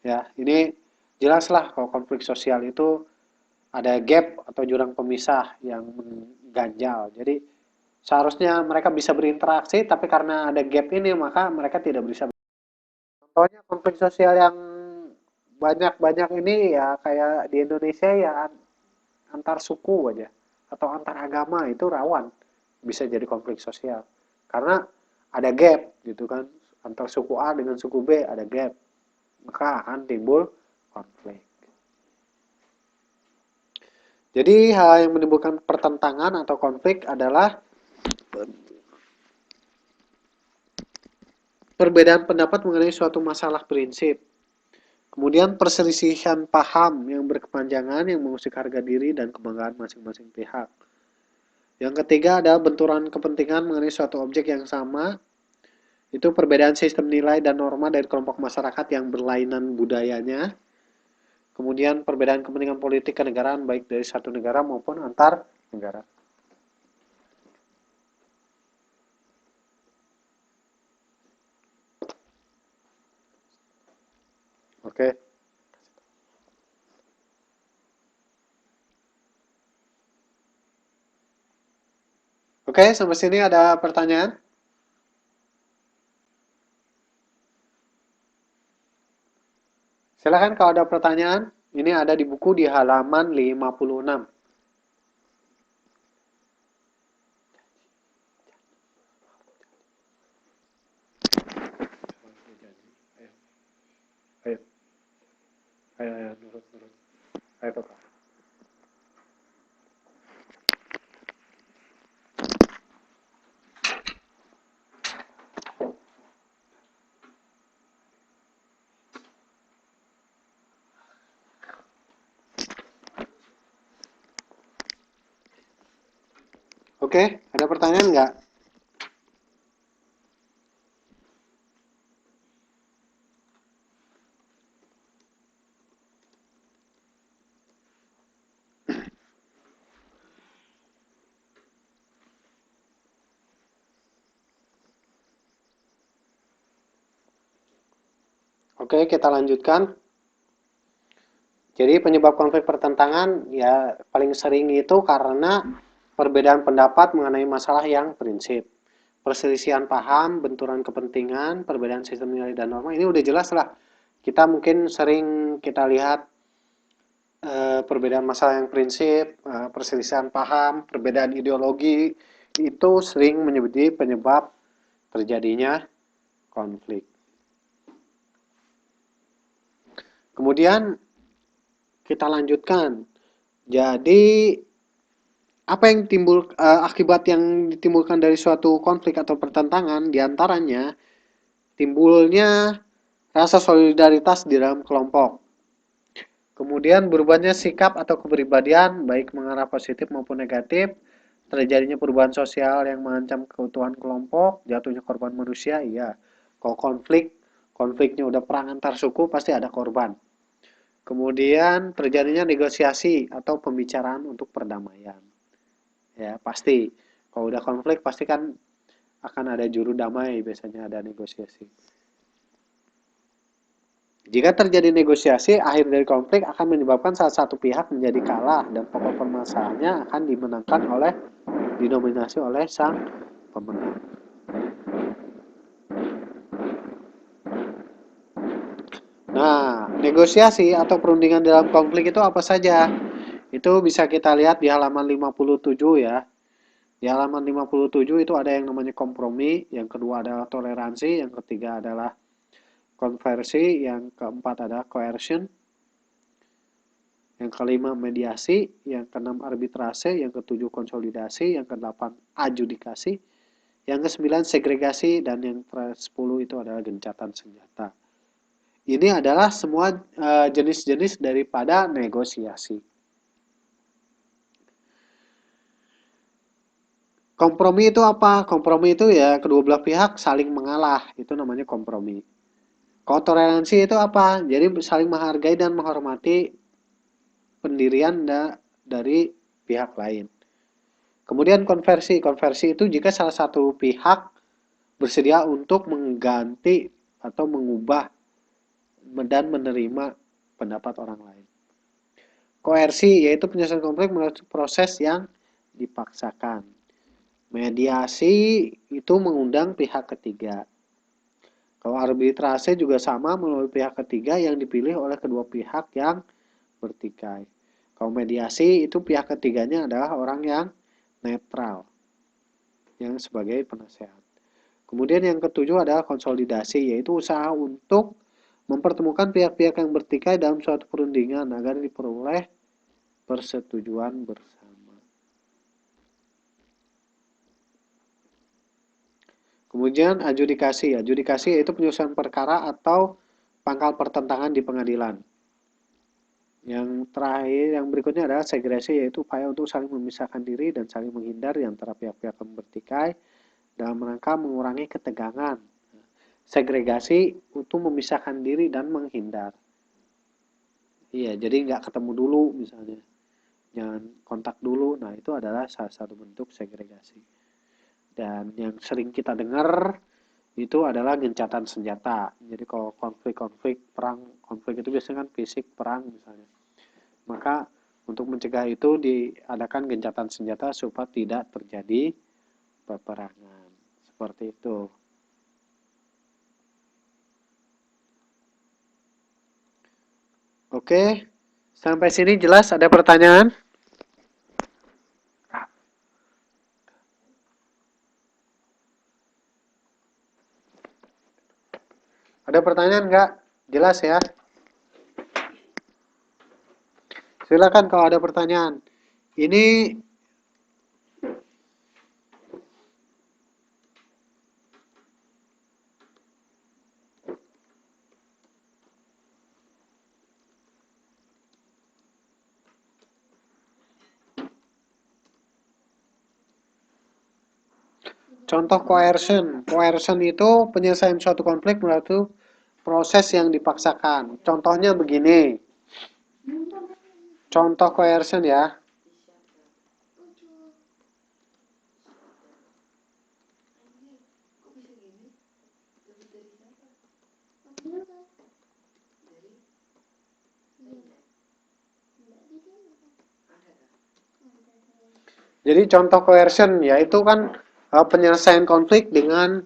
Ya, ini jelaslah kalau konflik sosial itu ada gap atau jurang pemisah yang mengganjal. Jadi seharusnya mereka bisa berinteraksi, tapi karena ada gap ini maka mereka tidak bisa. Contohnya konflik sosial yang banyak-banyak ini ya kayak di Indonesia ya antar suku aja atau antar agama itu rawan bisa jadi konflik sosial karena ada gap gitu kan, antar suku A dengan suku B ada gap, maka akan timbul konflik. Jadi hal yang menimbulkan pertentangan atau konflik adalah perbedaan pendapat mengenai suatu masalah prinsip. Kemudian perselisihan paham yang berkepanjangan yang mengusik harga diri dan kebanggaan masing-masing pihak. Yang ketiga ada benturan kepentingan mengenai suatu objek yang sama. Itu perbedaan sistem nilai dan norma dari kelompok masyarakat yang berlainan budayanya. Kemudian perbedaan kepentingan politik kenegaraan baik dari satu negara maupun antar negara. Oke. Oke, sampai sini ada pertanyaan? Silakan kalau ada pertanyaan. Ini ada di buku di halaman 56. Ayo, ayo, nurut. Ayo, Pak. Oke, ada pertanyaan nggak? Oke, kita lanjutkan. Jadi penyebab konflik pertentangan ya paling sering itu karena perbedaan pendapat mengenai masalah yang prinsip. Perselisihan paham, benturan kepentingan, perbedaan sistem nilai dan norma, ini udah jelas lah. Kita mungkin sering kita lihat perbedaan masalah yang prinsip, perselisihan paham, perbedaan ideologi, itu sering menjadi penyebab terjadinya konflik. Kemudian kita lanjutkan. Jadi apa yang timbul akibat yang ditimbulkan dari suatu konflik atau pertentangan diantaranya timbulnya rasa solidaritas di dalam kelompok. Kemudian berubahnya sikap atau kepribadian baik mengarah positif maupun negatif, terjadinya perubahan sosial yang mengancam keutuhan kelompok, jatuhnya korban manusia, iya. Kalau konfliknya udah perang antar suku pasti ada korban. Kemudian terjadinya negosiasi atau pembicaraan untuk perdamaian. Ya, pasti. Kalau udah konflik pasti kan akan ada juru damai, biasanya ada negosiasi. Jika terjadi negosiasi, akhir dari konflik akan menyebabkan salah satu pihak menjadi kalah dan pokok permasalahannya akan didominasi oleh sang pemenang. Nah, negosiasi atau perundingan dalam konflik itu apa saja? Itu bisa kita lihat di halaman 57 ya. Di halaman 57 itu ada yang namanya kompromi, yang kedua adalah toleransi, yang ketiga adalah konversi, yang keempat adalah coercion, yang kelima mediasi, yang keenam arbitrase, yang ketujuh konsolidasi, yang kedelapan adjudikasi, yang kesembilan segregasi, dan yang ke-10 itu adalah gencatan senjata. Ini adalah semua jenis-jenis daripada negosiasi. Kompromi itu apa? Kompromi itu ya kedua belah pihak saling mengalah, itu namanya kompromi. Kalau toleransi itu apa? Jadi saling menghargai dan menghormati pendirian dari pihak lain. Kemudian konversi. Konversi itu jika salah satu pihak bersedia untuk mengganti atau mengubah dan menerima pendapat orang lain. Koersi yaitu penyelesaian konflik melalui proses yang dipaksakan. Mediasi itu mengundang pihak ketiga. Kalau arbitrase juga sama melalui pihak ketiga yang dipilih oleh kedua pihak yang bertikai. Kalau mediasi itu pihak ketiganya adalah orang yang netral, yang sebagai penasehat. Kemudian yang ketujuh adalah konsolidasi, yaitu usaha untuk mempertemukan pihak-pihak yang bertikai dalam suatu perundingan agar diperoleh persetujuan bersama. Kemudian adjudikasi. Adjudikasi yaitu penyelesaian perkara atau pangkal pertentangan di pengadilan. Yang terakhir, yang berikutnya adalah segregasi, yaitu upaya untuk saling memisahkan diri dan saling menghindar di antara pihak-pihak yang bertikai dalam rangka mengurangi ketegangan. Segregasi untuk memisahkan diri dan menghindar. Iya, jadi nggak ketemu dulu misalnya. Jangan kontak dulu. Nah, itu adalah salah satu bentuk segregasi. Dan yang sering kita dengar itu adalah gencatan senjata. Jadi kalau konflik-konflik perang, konflik itu biasanya kan fisik, perang misalnya. Maka untuk mencegah itu diadakan gencatan senjata supaya tidak terjadi peperangan. Seperti itu. Oke, sampai sini jelas, ada pertanyaan? Ada pertanyaan nggak? Jelas ya? Silakan kalau ada pertanyaan. Ini contoh coercion. Coercion itu penyelesaian suatu konflik melalui proses yang dipaksakan. Contohnya begini. Contoh coercion ya. Jadi contoh coercion yaitu kan penyelesaian konflik dengan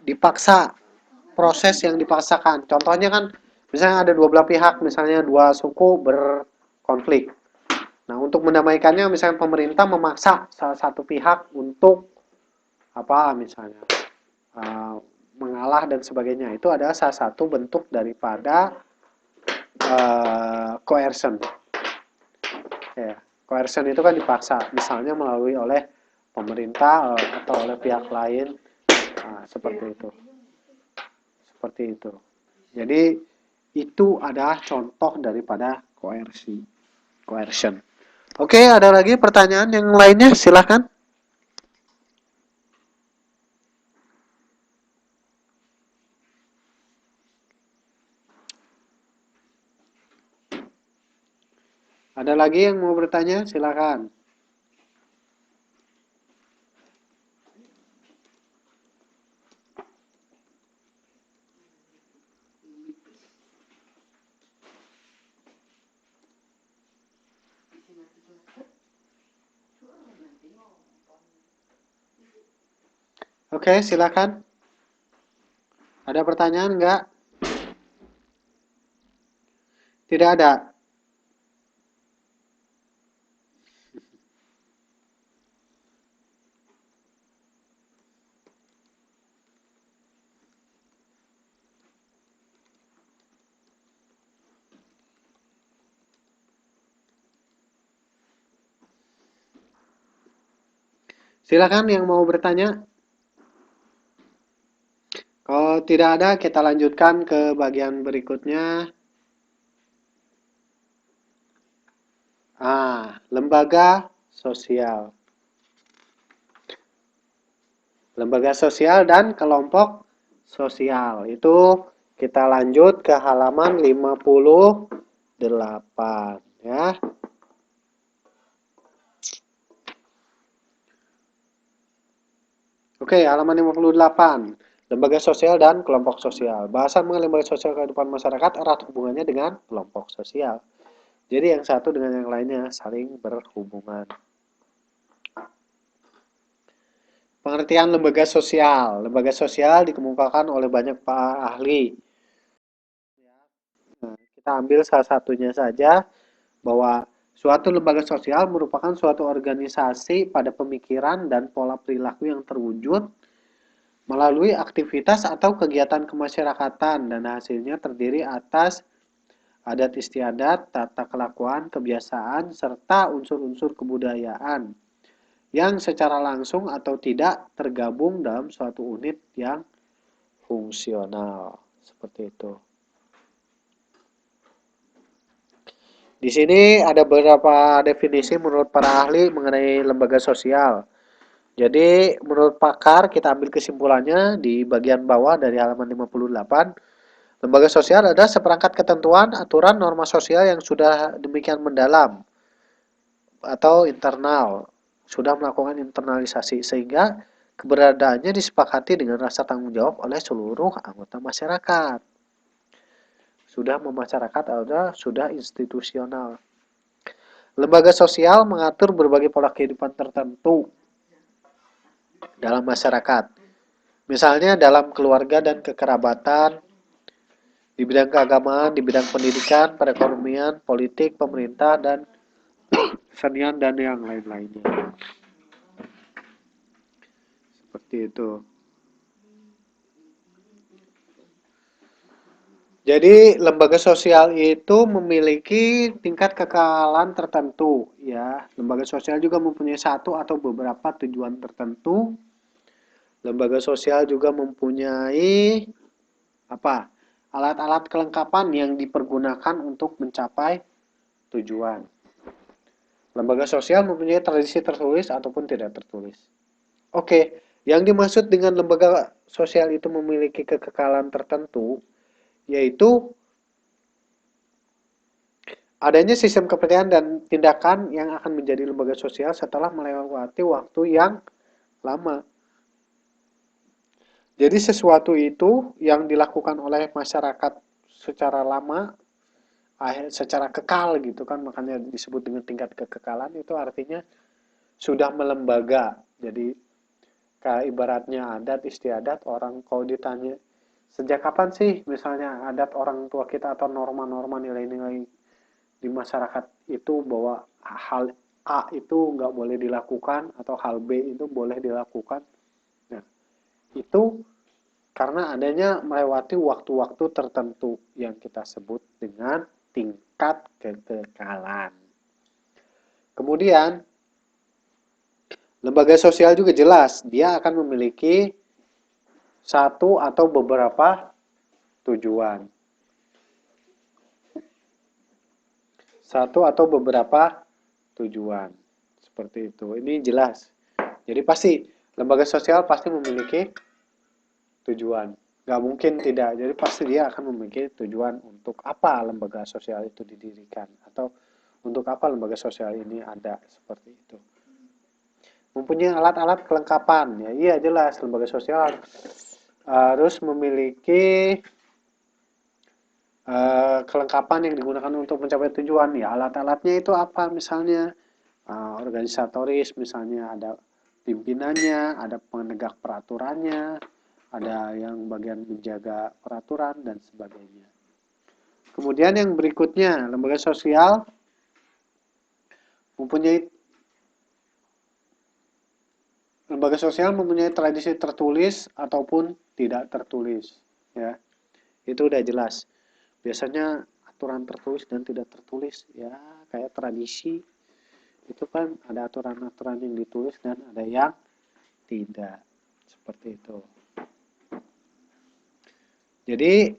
dipaksa, proses yang dipaksakan. Contohnya kan misalnya ada dua belah pihak, misalnya dua suku berkonflik. Nah, untuk mendamaikannya misalnya pemerintah memaksa salah satu pihak untuk apa misalnya mengalah dan sebagainya. Itu adalah salah satu bentuk daripada coercion. Ya, coercion itu kan dipaksa, misalnya melalui oleh pemerintah atau oleh pihak lain, seperti itu. Seperti itu. Jadi itu adalah contoh daripada coercion. Oke, ada lagi pertanyaan yang lainnya? Silahkan. Ada lagi yang mau bertanya? Silahkan. Oke, silakan. Ada pertanyaan enggak? Tidak ada. Silakan yang mau bertanya. Kalau tidak ada, kita lanjutkan ke bagian berikutnya. Lembaga sosial. Lembaga sosial dan kelompok sosial. Itu kita lanjut ke halaman 58 ya. Oke, halaman 58. Lembaga sosial dan kelompok sosial. Bahasan mengenai lembaga sosial kehidupan masyarakat erat hubungannya dengan kelompok sosial. Jadi yang satu dengan yang lainnya saling berhubungan. Pengertian lembaga sosial. Lembaga sosial dikemukakan oleh banyak ahli. Nah, kita ambil salah satunya saja bahwa suatu lembaga sosial merupakan suatu organisasi pada pemikiran dan pola perilaku yang terwujud melalui aktivitas atau kegiatan kemasyarakatan dan hasilnya terdiri atas adat istiadat, tata kelakuan, kebiasaan, serta unsur-unsur kebudayaan yang secara langsung atau tidak tergabung dalam suatu unit yang fungsional. Seperti itu. Di sini ada beberapa definisi menurut para ahli mengenai lembaga sosial. Jadi, menurut pakar, kita ambil kesimpulannya di bagian bawah dari halaman 58. Lembaga sosial adalah seperangkat ketentuan, aturan, norma sosial yang sudah demikian mendalam atau internal, sudah melakukan internalisasi sehingga keberadaannya disepakati dengan rasa tanggung jawab oleh seluruh anggota masyarakat. Sudah memasyarakat atau sudah institusional. Lembaga sosial mengatur berbagai pola kehidupan tertentu dalam masyarakat. Misalnya dalam keluarga dan kekerabatan, di bidang keagamaan, di bidang pendidikan, perekonomian, politik, pemerintah, dan kesenian, dan yang lain-lainnya. Seperti itu. Jadi lembaga sosial itu memiliki tingkat kekalahan tertentu, ya. Lembaga sosial juga mempunyai satu atau beberapa tujuan tertentu. Lembaga sosial juga mempunyai apa? Alat-alat kelengkapan yang dipergunakan untuk mencapai tujuan. Lembaga sosial mempunyai tradisi tertulis ataupun tidak tertulis. Oke, yang dimaksud dengan lembaga sosial itu memiliki kekekalan tertentu yaitu adanya sistem kepercayaan dan tindakan yang akan menjadi lembaga sosial setelah melewati waktu yang lama. Jadi sesuatu itu yang dilakukan oleh masyarakat secara lama, secara kekal gitu kan, makanya disebut dengan tingkat kekekalan, itu artinya sudah melembaga. Jadi kayak ibaratnya adat istiadat, orang kalau ditanya sejak kapan sih misalnya adat orang tua kita atau norma-norma nilai-nilai di masyarakat itu bahwa hal A itu nggak boleh dilakukan atau hal B itu boleh dilakukan. Nah, itu karena adanya melewati waktu-waktu tertentu yang kita sebut dengan tingkat kekekalan. Kemudian, lembaga sosial juga jelas, dia akan memiliki satu atau beberapa tujuan. Satu atau beberapa tujuan. Seperti itu. Ini jelas. Jadi pasti, lembaga sosial pasti memiliki tujuan. Nggak mungkin tidak. Jadi pasti dia akan memiliki tujuan untuk apa lembaga sosial itu didirikan. Atau untuk apa lembaga sosial ini ada. Seperti itu. Mempunyai alat-alat kelengkapan. Ya, iya jelas. Lembaga sosial harus memiliki kelengkapan yang digunakan untuk mencapai tujuan. Ya, alat-alatnya itu apa? Misalnya organisatoris, misalnya ada pimpinannya, ada penegak peraturannya, ada yang bagian menjaga peraturan, dan sebagainya. Kemudian yang berikutnya, lembaga sosial mempunyai tradisi tertulis ataupun tidak tertulis. Ya, itu udah jelas. Biasanya aturan tertulis dan tidak tertulis, ya kayak tradisi. Itu kan ada aturan-aturan yang ditulis dan ada yang tidak. Seperti itu. Jadi,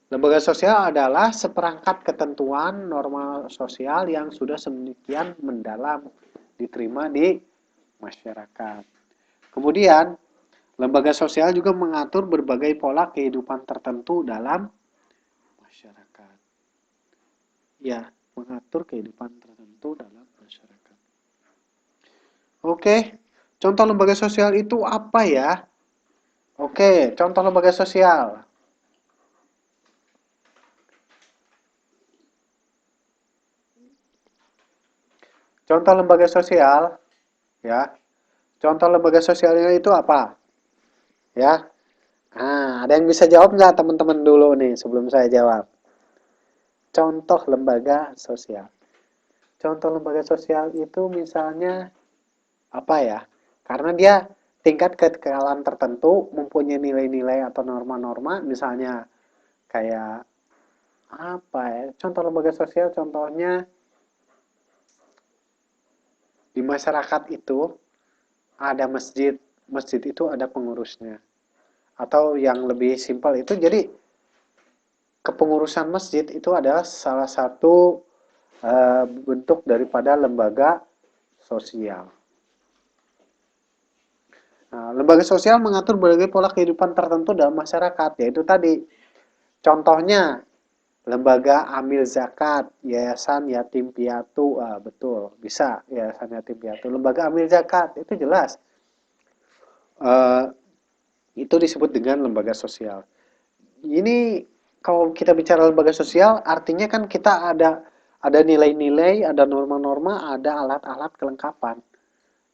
lembaga sosial adalah seperangkat ketentuan norma sosial yang sudah sedemikian mendalam diterima di masyarakat. Kemudian, lembaga sosial juga mengatur berbagai pola kehidupan tertentu dalam masyarakat. Ya, mengatur kehidupan tertentu dalam masyarakat. Oke, contoh lembaga sosial itu apa ya? Oke, contoh lembaga sosial. Contoh lembaga sosial, ya. Contoh lembaga sosialnya itu apa? Ya. Nah, ada yang bisa jawab nggak teman-teman dulu nih sebelum saya jawab? Contoh lembaga sosial. Contoh lembaga sosial itu misalnya apa ya? Karena dia tingkat kekekalan tertentu, mempunyai nilai-nilai atau norma-norma, misalnya kayak apa ya? Contoh lembaga sosial contohnya di masyarakat itu ada masjid. Masjid itu ada pengurusnya. Atau yang lebih simpel itu jadi kepengurusan masjid itu adalah salah satu bentuk daripada lembaga sosial. Nah, lembaga sosial mengatur berbagai pola kehidupan tertentu dalam masyarakat, yaitu tadi contohnya lembaga amil zakat, yayasan yatim piatu, betul, bisa yayasan yatim piatu. Lembaga amil zakat itu jelas, eh, itu disebut dengan lembaga sosial. Ini kalau kita bicara lembaga sosial, artinya kan kita ada nilai-nilai, ada norma-norma, ada alat-alat kelengkapan.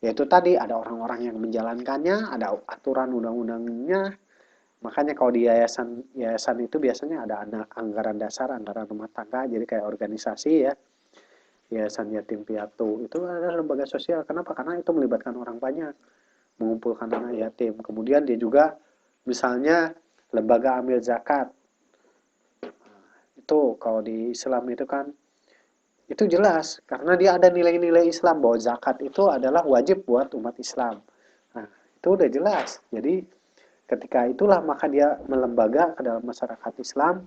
Yaitu tadi ada orang-orang yang menjalankannya, ada aturan undang-undangnya. Makanya kalau di yayasan yayasan itu biasanya ada anggaran dasar, anggaran rumah tangga, jadi kayak organisasi ya. Yayasan yatim piatu itu adalah lembaga sosial. Kenapa? Karena itu melibatkan orang banyak, mengumpulkan anak yatim. Kemudian dia juga misalnya lembaga amil zakat. Itu kalau di Islam itu kan itu jelas karena dia ada nilai-nilai Islam bahwa zakat itu adalah wajib buat umat Islam. Nah, itu udah jelas. Jadi ketika itulah maka dia melembaga ke dalam masyarakat Islam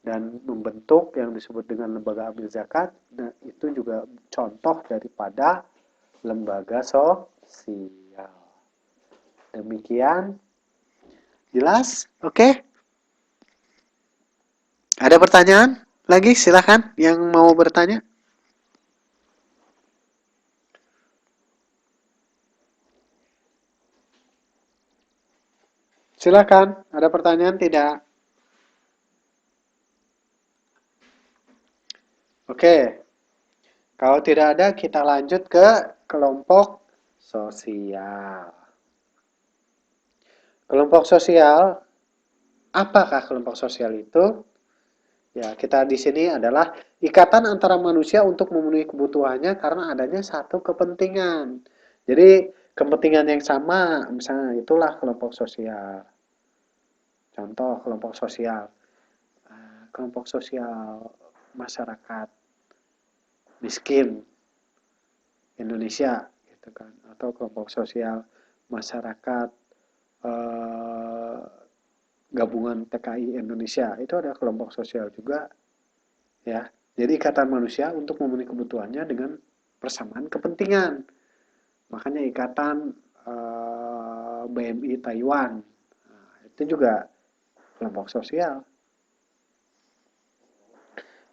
dan membentuk yang disebut dengan lembaga amil zakat. Nah, itu juga contoh daripada lembaga sosial. Demikian jelas? Oke? Ada pertanyaan? Lagi silahkan yang mau bertanya. Silakan, ada pertanyaan tidak? Oke, kalau tidak ada kita lanjut ke kelompok sosial. Kelompok sosial, apakah kelompok sosial itu? Ya, kita di sini adalah ikatan antara manusia untuk memenuhi kebutuhannya karena adanya satu kepentingan. Jadi, kepentingan yang sama, misalnya itulah kelompok sosial. Contoh kelompok sosial, kelompok sosial masyarakat miskin Indonesia gitu kan, atau kelompok sosial masyarakat eh, gabungan TKI Indonesia itu ada kelompok sosial juga ya. Jadi ikatan manusia untuk memenuhi kebutuhannya dengan persamaan kepentingan. Makanya ikatan BMI Taiwan, nah, itu juga kelompok sosial.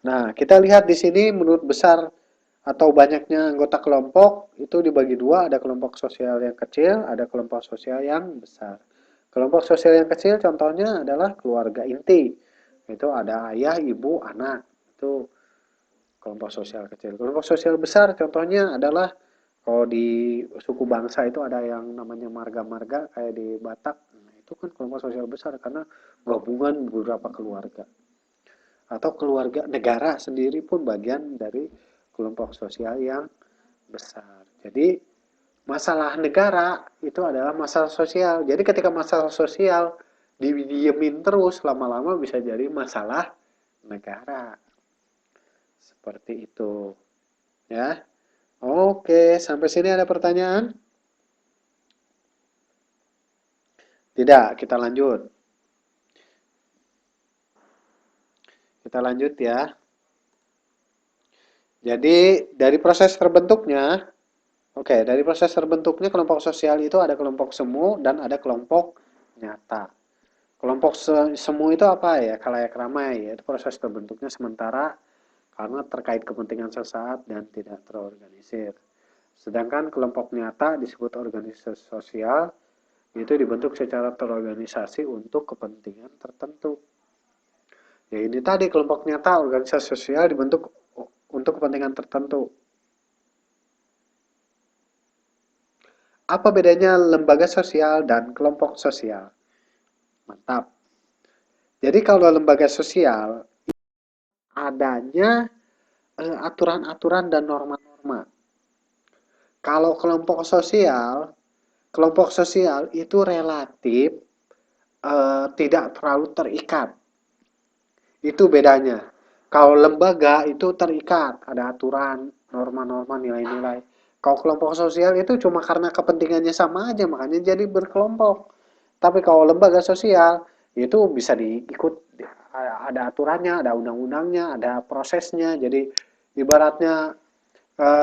Nah, kita lihat di sini menurut besar atau banyaknya anggota kelompok itu dibagi dua, ada kelompok sosial yang kecil, ada kelompok sosial yang besar. Kelompok sosial yang kecil contohnya adalah keluarga inti. Itu ada ayah, ibu, anak. Itu kelompok sosial kecil. Kelompok sosial besar contohnya adalah kalau di suku bangsa itu ada yang namanya marga-marga kayak di Batak. Nah, itu kan kelompok sosial besar karena gabungan beberapa keluarga. Atau keluarga negara sendiri pun bagian dari kelompok sosial yang besar. Jadi masalah negara itu adalah masalah sosial. Jadi ketika masalah sosial didiemin terus lama-lama bisa jadi masalah negara. Seperti itu. Ya. Oke, sampai sini ada pertanyaan? Tidak, kita lanjut. Kita lanjut ya. Jadi dari proses terbentuknya, oke, dari proses terbentuknya kelompok sosial itu ada kelompok semu dan ada kelompok nyata. Kelompok semu itu apa ya? Khalayak ramai, yaitu proses terbentuknya sementara karena terkait kepentingan sesaat dan tidak terorganisir. Sedangkan kelompok nyata disebut organisasi sosial, itu dibentuk secara terorganisasi untuk kepentingan tertentu. Ya ini tadi kelompok nyata organisasi sosial dibentuk untuk kepentingan tertentu. Apa bedanya lembaga sosial dan kelompok sosial? Mantap. Jadi kalau lembaga sosial adanya aturan-aturan dan norma-norma. Kalau kelompok sosial itu relatif tidak terlalu terikat. Itu bedanya. Kalau lembaga itu terikat, ada aturan, norma-norma, nilai-nilai. Kalau kelompok sosial itu cuma karena kepentingannya sama aja, makanya jadi berkelompok. Tapi kalau lembaga sosial itu bisa diikut, ada aturannya, ada undang-undangnya, ada prosesnya. Jadi Ibaratnya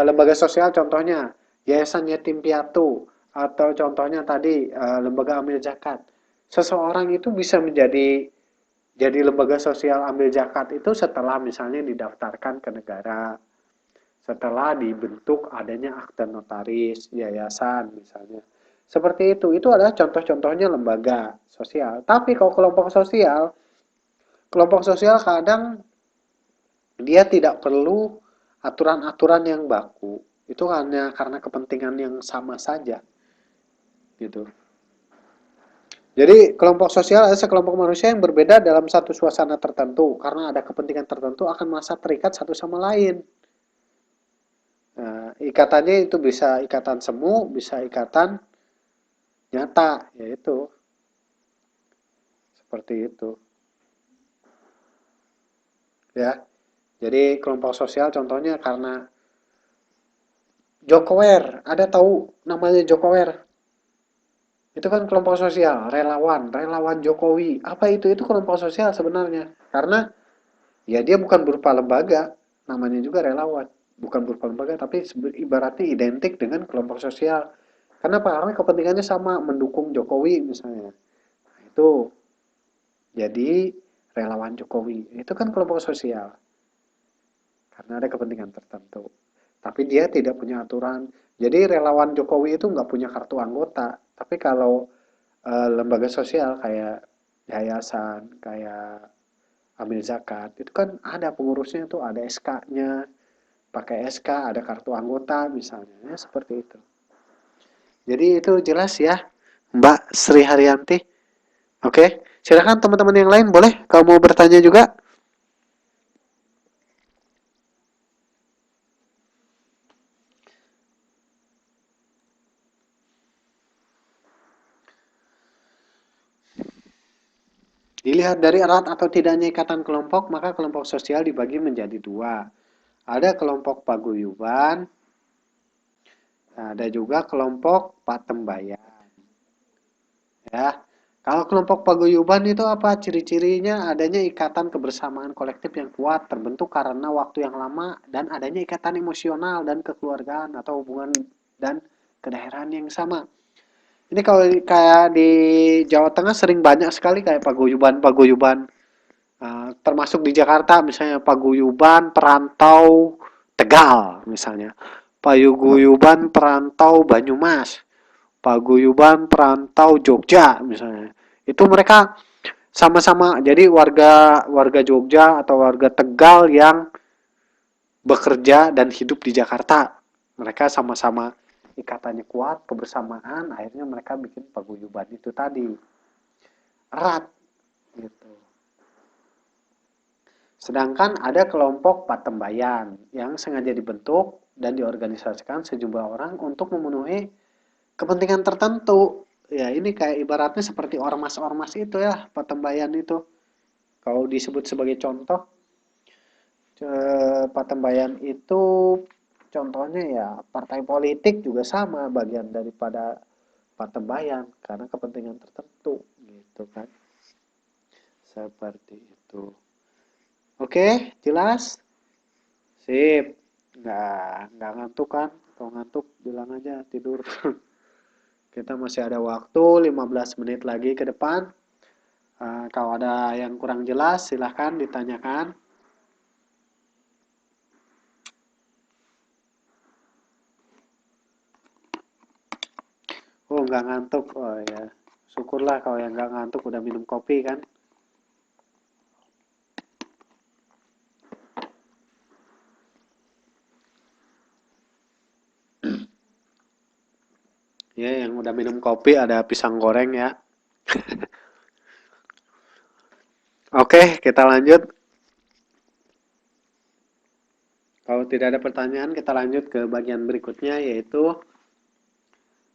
lembaga sosial contohnya Yayasan Yatim Piatu atau contohnya tadi lembaga amil zakat. Seseorang itu bisa jadi lembaga sosial ambil zakat itu setelah misalnya didaftarkan ke negara, setelah dibentuk adanya akte notaris yayasan misalnya. Seperti itu adalah contoh-contohnya lembaga sosial. Tapi kalau kelompok sosial kadang dia tidak perlu aturan-aturan yang baku. Itu hanya karena kepentingan yang sama saja, gitu. Jadi kelompok sosial adalah sekelompok manusia yang berbeda dalam satu suasana tertentu karena ada kepentingan tertentu akan merasa terikat satu sama lain. Nah, ikatannya itu bisa ikatan semu, bisa ikatan nyata, yaitu seperti itu. Ya, jadi kelompok sosial contohnya karena Jokower, ada tahu namanya Jokower? Itu kan kelompok sosial, relawan Jokowi. Apa itu? Itu kelompok sosial sebenarnya. Karena ya dia bukan berupa lembaga, namanya juga relawan. Bukan berupa lembaga, tapi ibaratnya identik dengan kelompok sosial. Kenapa? Karena kepentingannya sama, mendukung Jokowi misalnya. Nah, itu jadi relawan Jokowi. Itu kan kelompok sosial. Karena ada kepentingan tertentu. Tapi dia tidak punya aturan. Jadi relawan Jokowi itu nggak punya kartu anggota. Tapi kalau lembaga sosial kayak yayasan, kayak ambil zakat, itu kan ada pengurusnya tuh, ada SK-nya, pakai SK, ada kartu anggota misalnya, ya seperti itu. Jadi itu jelas ya, Mbak Sri Haryanti. Oke, silakan teman-teman yang lain boleh kalau mau bertanya juga. Dilihat dari erat atau tidaknya ikatan kelompok, maka kelompok sosial dibagi menjadi dua. Ada kelompok paguyuban, ada juga kelompok patembayan. Ya, kalau kelompok paguyuban itu apa? Ciri-cirinya adanya ikatan kebersamaan kolektif yang kuat, terbentuk karena waktu yang lama dan adanya ikatan emosional dan kekeluargaan atau hubungan dan kedaerahan yang sama. Ini kalau kayak di Jawa Tengah sering banyak sekali kayak paguyuban-paguyuban. Termasuk di Jakarta misalnya paguyuban perantau Tegal misalnya. Paguyuban perantau Banyumas, paguyuban perantau Jogja misalnya. Itu mereka sama-sama jadi warga warga Jogja atau warga Tegal yang bekerja dan hidup di Jakarta. Mereka sama-sama ikatannya kuat, kebersamaan, akhirnya mereka bikin paguyuban itu tadi. Erat gitu. Sedangkan ada kelompok patembayan yang sengaja dibentuk dan diorganisasikan sejumlah orang untuk memenuhi kepentingan tertentu. Ya ini kayak ibaratnya seperti ormas-ormas itu ya, patembayan itu. Kalau disebut sebagai contoh, patembayan itu contohnya ya partai politik juga sama bagian daripada patembayan karena kepentingan tertentu gitu kan. Seperti itu. Oke, jelas? Sip. Nggak ngantuk kan? Kalau ngantuk bilang aja tidur. Kita masih ada waktu 15 menit lagi ke depan. Kalau ada yang kurang jelas silahkan ditanyakan. Oh, nggak ngantuk. Oh ya, syukurlah kalau yang nggak ngantuk udah minum kopi kan. Ya, yang udah minum kopi ada pisang goreng ya. Oke, kita lanjut. Kalau tidak ada pertanyaan, kita lanjut ke bagian berikutnya yaitu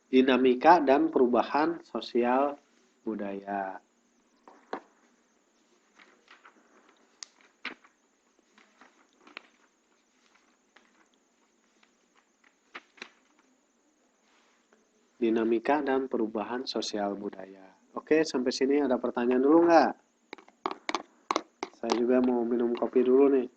dinamika dan perubahan sosial budaya. Dinamika dan perubahan sosial budaya. Oke, sampai sini ada pertanyaan dulu nggak? Saya juga mau minum kopi dulu nih.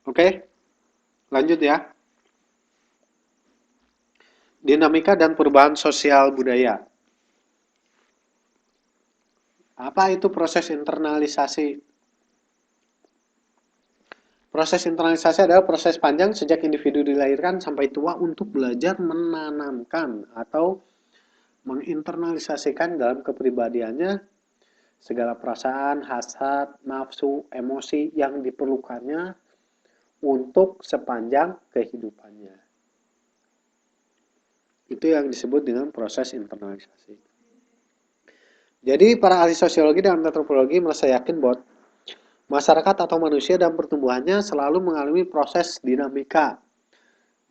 Oke, lanjut ya. Dinamika dan perubahan sosial budaya. Apa itu proses internalisasi? Proses internalisasi adalah proses panjang sejak individu dilahirkan sampai tua untuk belajar menanamkan atau menginternalisasikan dalam kepribadiannya segala perasaan, hasad, nafsu, emosi yang diperlukannya untuk sepanjang kehidupannya. Itu yang disebut dengan proses internalisasi. Jadi para ahli sosiologi dan antropologi merasa yakin bahwa masyarakat atau manusia dan pertumbuhannya selalu mengalami proses dinamika.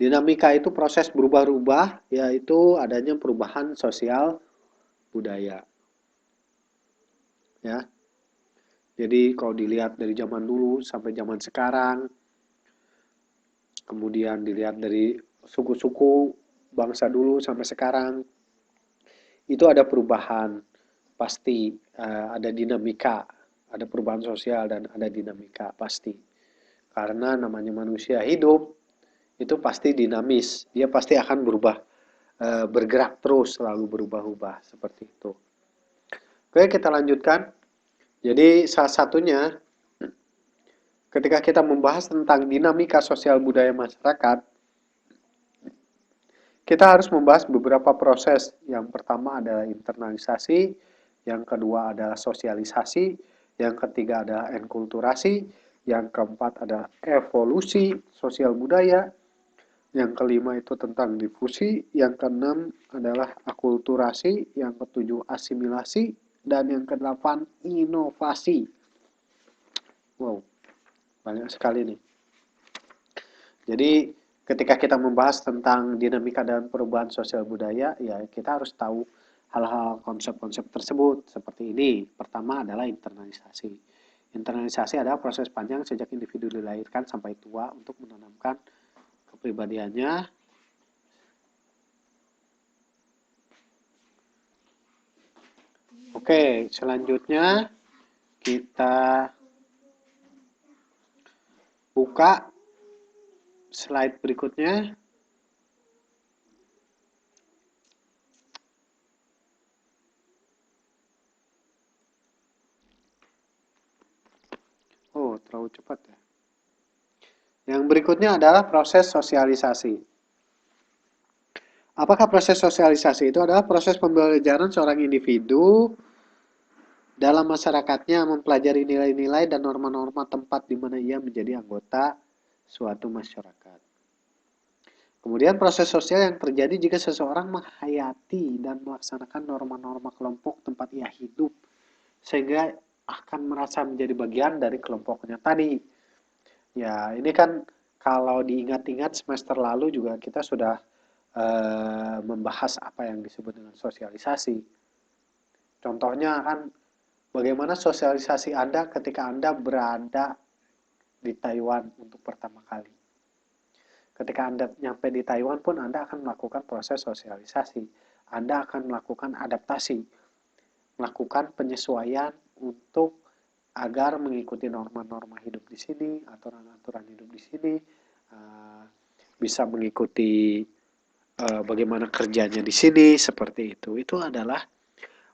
Dinamika itu proses berubah-ubah, yaitu adanya perubahan sosial budaya. Ya. Jadi kalau dilihat dari zaman dulu sampai zaman sekarang, kemudian dilihat dari suku-suku bangsa dulu sampai sekarang, itu ada perubahan, pasti ada dinamika, ada perubahan sosial dan ada dinamika pasti. Karena namanya manusia hidup, itu pasti dinamis, dia pasti akan berubah, bergerak terus, selalu berubah-ubah seperti itu. Oke, kita lanjutkan. Jadi salah satunya ketika kita membahas tentang dinamika sosial budaya masyarakat, kita harus membahas beberapa proses. Yang pertama adalah internalisasi, yang kedua adalah sosialisasi, yang ketiga adalah enkulturasi, yang keempat adalah evolusi sosial budaya, yang kelima itu tentang difusi, yang keenam adalah akulturasi, yang ketujuh asimilasi, dan yang kedelapan inovasi. Wow, banyak sekali nih. Jadi ketika kita membahas tentang dinamika dan perubahan sosial budaya, ya kita harus tahu hal-hal konsep-konsep tersebut seperti ini. Pertama adalah internalisasi. Internalisasi adalah proses panjang sejak individu dilahirkan sampai tua untuk menanamkan kepribadiannya. Oke, selanjutnya kita buka slide berikutnya. Oh, terlalu cepat ya. Yang berikutnya adalah proses sosialisasi. Apakah proses sosialisasi itu adalah proses pembelajaran seorang individu dalam masyarakatnya mempelajari nilai-nilai dan norma-norma tempat di mana ia menjadi anggota suatu masyarakat. Kemudian proses sosial yang terjadi jika seseorang menghayati dan melaksanakan norma-norma kelompok tempat ia hidup, sehingga akan merasa menjadi bagian dari kelompoknya tadi. Ya, ini kan kalau diingat-ingat semester lalu juga kita sudah membahas apa yang disebut dengan sosialisasi. Contohnya kan bagaimana sosialisasi Anda ketika Anda berada di Taiwan untuk pertama kali. Ketika Anda nyampe di Taiwan pun Anda akan melakukan proses sosialisasi. Anda akan melakukan adaptasi, melakukan penyesuaian untuk agar mengikuti norma-norma hidup di sini, aturan-aturan hidup di sini, bisa mengikuti bagaimana kerjanya di sini, seperti itu. Itu adalah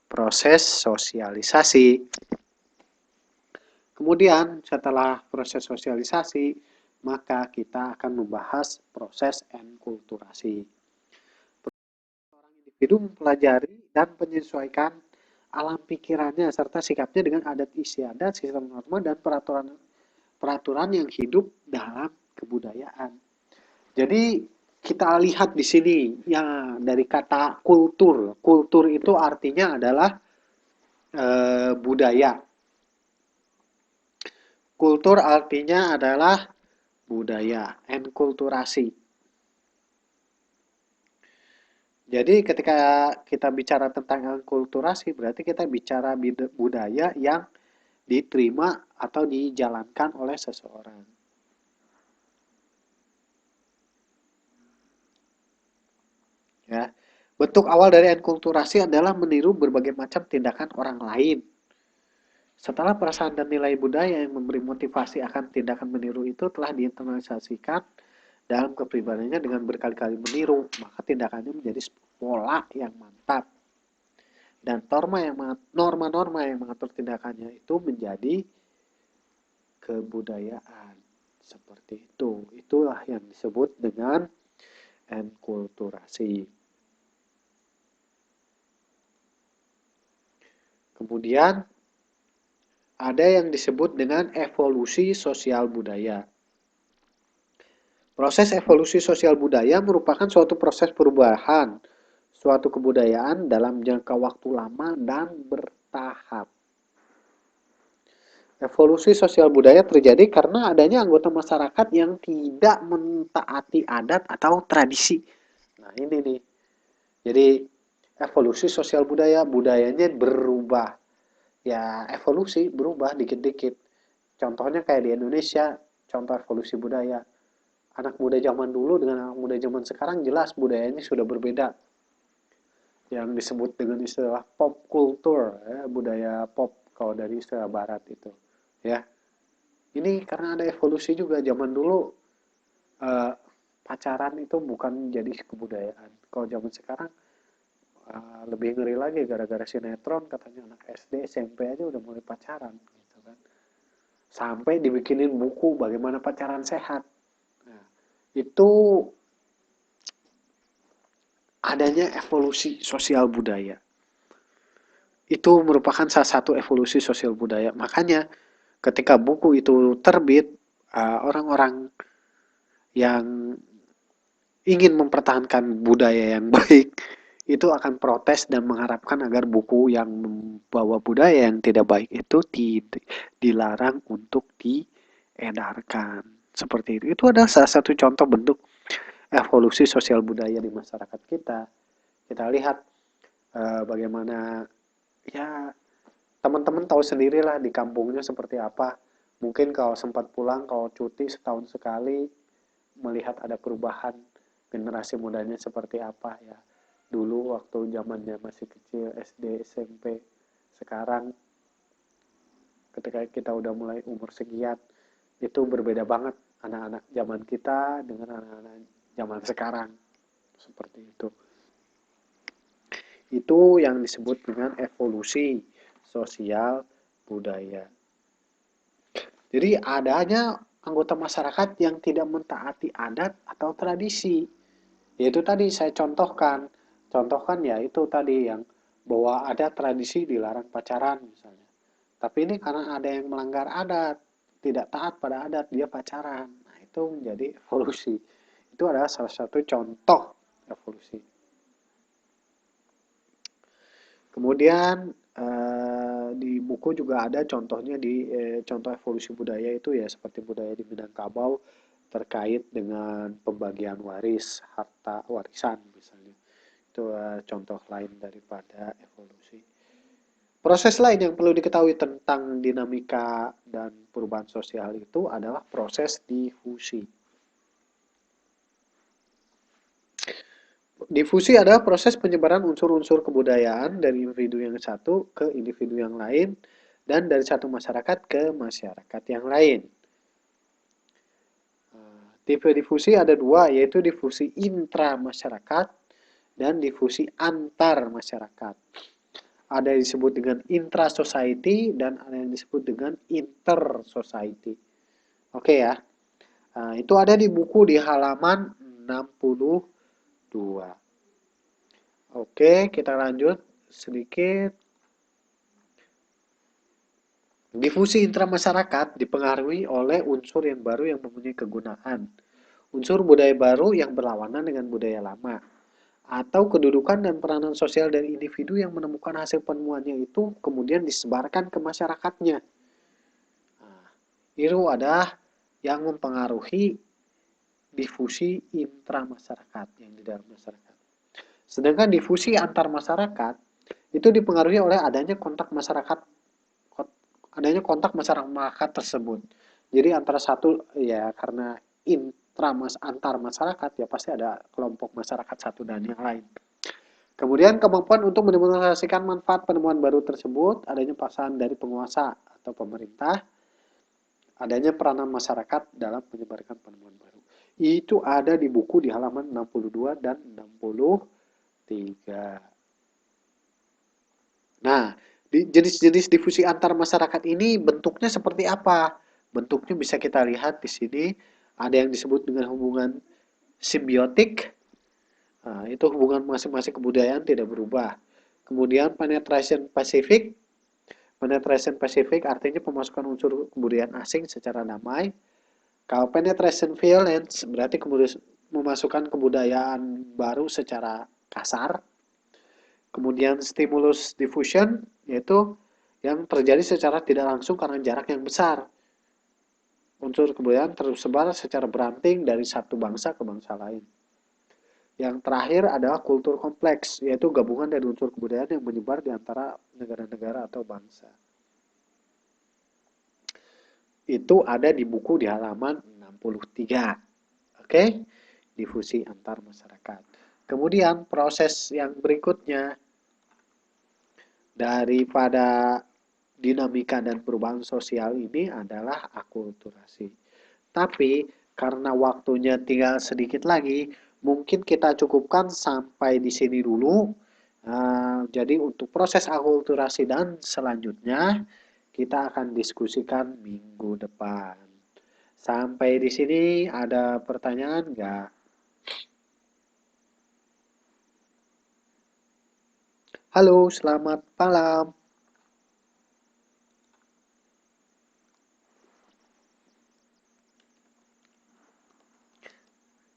proses sosialisasi. Kemudian setelah proses sosialisasi, maka kita akan membahas proses enkulturasi. Seorang individu mempelajari dan menyesuaikan alam pikirannya serta sikapnya dengan adat istiadat, sistem norma, dan peraturan yang hidup dalam kebudayaan. Jadi kita lihat di sini ya dari kata kultur. Kultur itu artinya adalah budaya. Kultur artinya adalah budaya, enkulturasi. Jadi ketika kita bicara tentang enkulturasi berarti kita bicara budaya yang diterima atau dijalankan oleh seseorang. Ya. Bentuk awal dari enkulturasi adalah meniru berbagai macam tindakan orang lain. Setelah perasaan dan nilai budaya yang memberi motivasi akan tindakan meniru itu telah diinternalisasikan dalam kepribadiannya dengan berkali-kali meniru, maka tindakannya menjadi pola yang mantap. Dan norma-norma yang mengatur tindakannya itu menjadi kebudayaan. Seperti itu. Itulah yang disebut dengan enkulturasi. Kemudian ada yang disebut dengan evolusi sosial budaya. Proses evolusi sosial budaya merupakan suatu proses perubahan suatu kebudayaan dalam jangka waktu lama dan bertahap. Evolusi sosial budaya terjadi karena adanya anggota masyarakat yang tidak mentaati adat atau tradisi. Nah, ini nih. Jadi, evolusi sosial budaya, budayanya berubah. Ya, evolusi berubah dikit-dikit. Contohnya kayak di Indonesia, contoh evolusi budaya. Anak muda zaman dulu dengan anak muda zaman sekarang jelas budayanya sudah berbeda. Yang disebut dengan istilah pop culture, ya, budaya pop kalau dari istilah barat itu. Ya, ini karena ada evolusi juga. Zaman dulu pacaran itu bukan jadi kebudayaan. Kalau zaman sekarang lebih ngeri lagi gara-gara sinetron, katanya anak SD SMP aja udah mulai pacaran gitu kan. Sampai dibikinin buku bagaimana pacaran sehat. Nah, itu adanya evolusi sosial budaya. Itu merupakan salah satu evolusi sosial budaya. Makanya ketika buku itu terbit, orang-orang yang ingin mempertahankan budaya yang baik itu akan protes dan mengharapkan agar buku yang membawa budaya yang tidak baik itu dilarang untuk diedarkan. Seperti itu. Itu adalah salah satu contoh bentuk evolusi sosial budaya di masyarakat kita. Kita lihat bagaimana ya teman-teman tahu sendirilah di kampungnya seperti apa. Mungkin kalau sempat pulang, kalau cuti setahun sekali, melihat ada perubahan generasi mudanya seperti apa ya. Dulu waktu zamannya masih kecil, SD, SMP, sekarang ketika kita udah mulai umur sekian, itu berbeda banget anak-anak zaman kita dengan anak-anak zaman sekarang. Seperti itu. Itu yang disebut dengan evolusi sosial budaya. Jadi adanya anggota masyarakat yang tidak mentaati adat atau tradisi. Yaitu tadi saya contohkan. Contohkan ya itu tadi yang bahwa ada tradisi dilarang pacaran misalnya. Tapi ini karena ada yang melanggar adat, tidak taat pada adat, dia pacaran. Nah, itu menjadi evolusi. Itu adalah salah satu contoh evolusi. Kemudian di buku juga ada contohnya di contoh evolusi budaya itu ya seperti budaya di Minangkabau terkait dengan pembagian harta warisan misalnya. Itu contoh lain daripada evolusi. Proses lain yang perlu diketahui tentang dinamika dan perubahan sosial itu adalah proses difusi. Difusi adalah proses penyebaran unsur-unsur kebudayaan dari individu yang satu ke individu yang lain dan dari satu masyarakat ke masyarakat yang lain. Tipe difusi ada dua, yaitu difusi intra-masyarakat dan difusi antar masyarakat. Ada yang disebut dengan intra-society dan ada yang disebut dengan inter-society. Oke ya, itu ada di buku di halaman 62. Oke, kita lanjut sedikit. Difusi intramasyarakat dipengaruhi oleh unsur yang baru yang mempunyai kegunaan. Unsur budaya baru yang berlawanan dengan budaya lama. Atau kedudukan dan peranan sosial dari individu yang menemukan hasil penemuannya itu kemudian disebarkan ke masyarakatnya. Nah, itu adalah yang mempengaruhi difusi intramasyarakat yang di dalam masyarakat. Sedangkan difusi antar masyarakat itu dipengaruhi oleh adanya kontak masyarakat tersebut. Jadi antara satu ya karena antar masyarakat ya pasti ada kelompok masyarakat satu dan yang lain. Kemudian kemampuan untuk mendemonstrasikan manfaat penemuan baru tersebut, adanya paksaan dari penguasa atau pemerintah, adanya peranan masyarakat dalam menyebarkan penemuan baru. Itu ada di buku di halaman 62 dan 63. Nah, jenis-jenis difusi antar masyarakat ini bentuknya seperti apa? Bentuknya bisa kita lihat di sini. Ada yang disebut dengan hubungan simbiotik. Nah, itu hubungan masing-masing kebudayaan tidak berubah. Kemudian penetration Pacific. Penetration Pacific artinya pemasukan unsur kebudayaan asing secara damai. Kalau penetration violence berarti kemudian memasukkan kebudayaan baru secara kasar. Kemudian stimulus diffusion yaitu yang terjadi secara tidak langsung karena jarak yang besar. Unsur kebudayaan tersebar secara beranting dari satu bangsa ke bangsa lain. Yang terakhir adalah kultur kompleks, yaitu gabungan dari unsur kebudayaan yang menyebar di antara negara-negara atau bangsa. Itu ada di buku di halaman 63. Oke? Difusi antar masyarakat. Kemudian proses yang berikutnya daripada dinamika dan perubahan sosial ini adalah akulturasi. Tapi karena waktunya tinggal sedikit lagi, mungkin kita cukupkan sampai di sini dulu. Jadi untuk proses akulturasi dan selanjutnya kita akan diskusikan minggu depan. Sampai di sini ada pertanyaan nggak? Halo, selamat malam.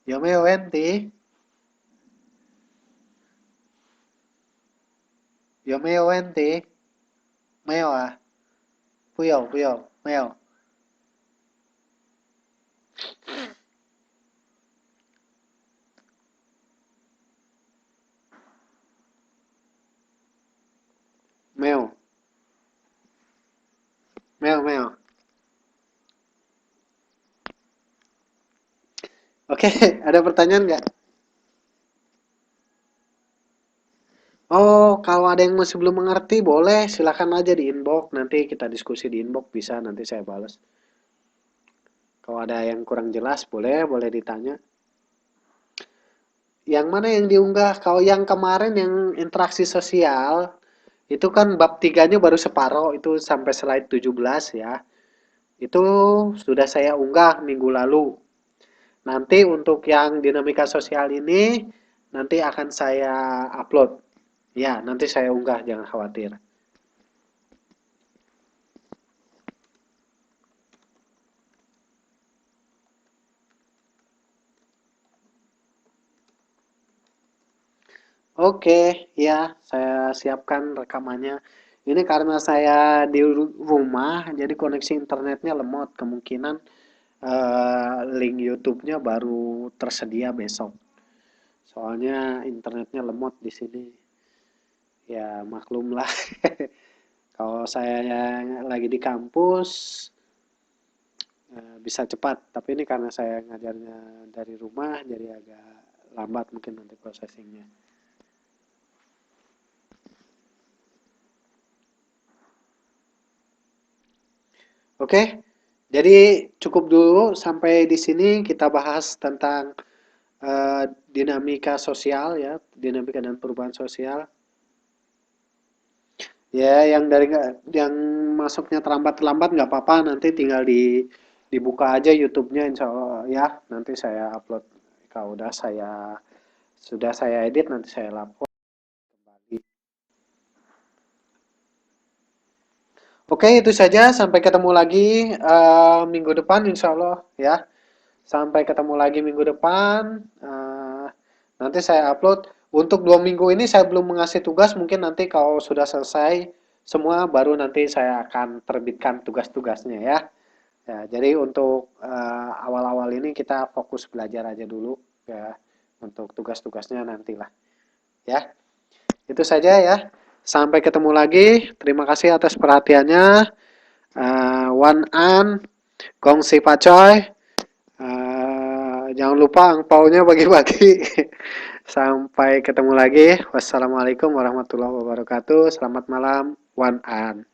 Yomeo enti? Yomeo enti? Meo ah? Puyol, puyol, meo. Meo, meo, meo. Oke, ada pertanyaan nggak? Oh, kalau ada yang masih belum mengerti, boleh silakan aja di inbox. Nanti kita diskusi di inbox bisa, nanti saya balas. Kalau ada yang kurang jelas, boleh ditanya. Yang mana yang diunggah? Kalau yang kemarin yang interaksi sosial, itu kan bab 3-nya baru separoh, itu sampai slide 17 ya. Itu sudah saya unggah minggu lalu. Nanti untuk yang dinamika sosial ini, nanti akan saya upload. Ya, nanti saya unggah, jangan khawatir. Oke, ya, saya siapkan rekamannya. Ini karena saya di rumah, jadi koneksi internetnya lemot. Kemungkinan link YouTube-nya baru tersedia besok. Soalnya internetnya lemot di sini. Ya, maklumlah. Kalau saya lagi di kampus, bisa cepat. Tapi ini karena saya ngajarnya dari rumah, jadi agak lambat mungkin nanti processingnya. Oke, jadi cukup dulu sampai di sini kita bahas tentang dinamika sosial ya, dinamika dan perubahan sosial. Ya, yang masuknya terlambat nggak apa-apa, nanti tinggal dibuka aja YouTube-nya insya Allah ya. Nanti saya upload kalau sudah saya edit nanti saya lapor kembali. Oke, itu saja. Sampai ketemu lagi minggu depan insya Allah ya. Sampai ketemu lagi minggu depan. Nanti saya upload. Untuk 2 minggu ini saya belum mengasih tugas. Mungkin nanti kalau sudah selesai semua baru nanti saya akan terbitkan tugas-tugasnya ya. Ya, jadi untuk awal-awal ini kita fokus belajar aja dulu ya. Untuk tugas-tugasnya nantilah ya. Itu saja ya. Sampai ketemu lagi. Terima kasih atas perhatiannya. Wan An, Gong Si Pacoy. Jangan lupa angpaunya bagi-bagi. Sampai ketemu lagi. Wassalamualaikum warahmatullahi wabarakatuh. Selamat malam, Wan An.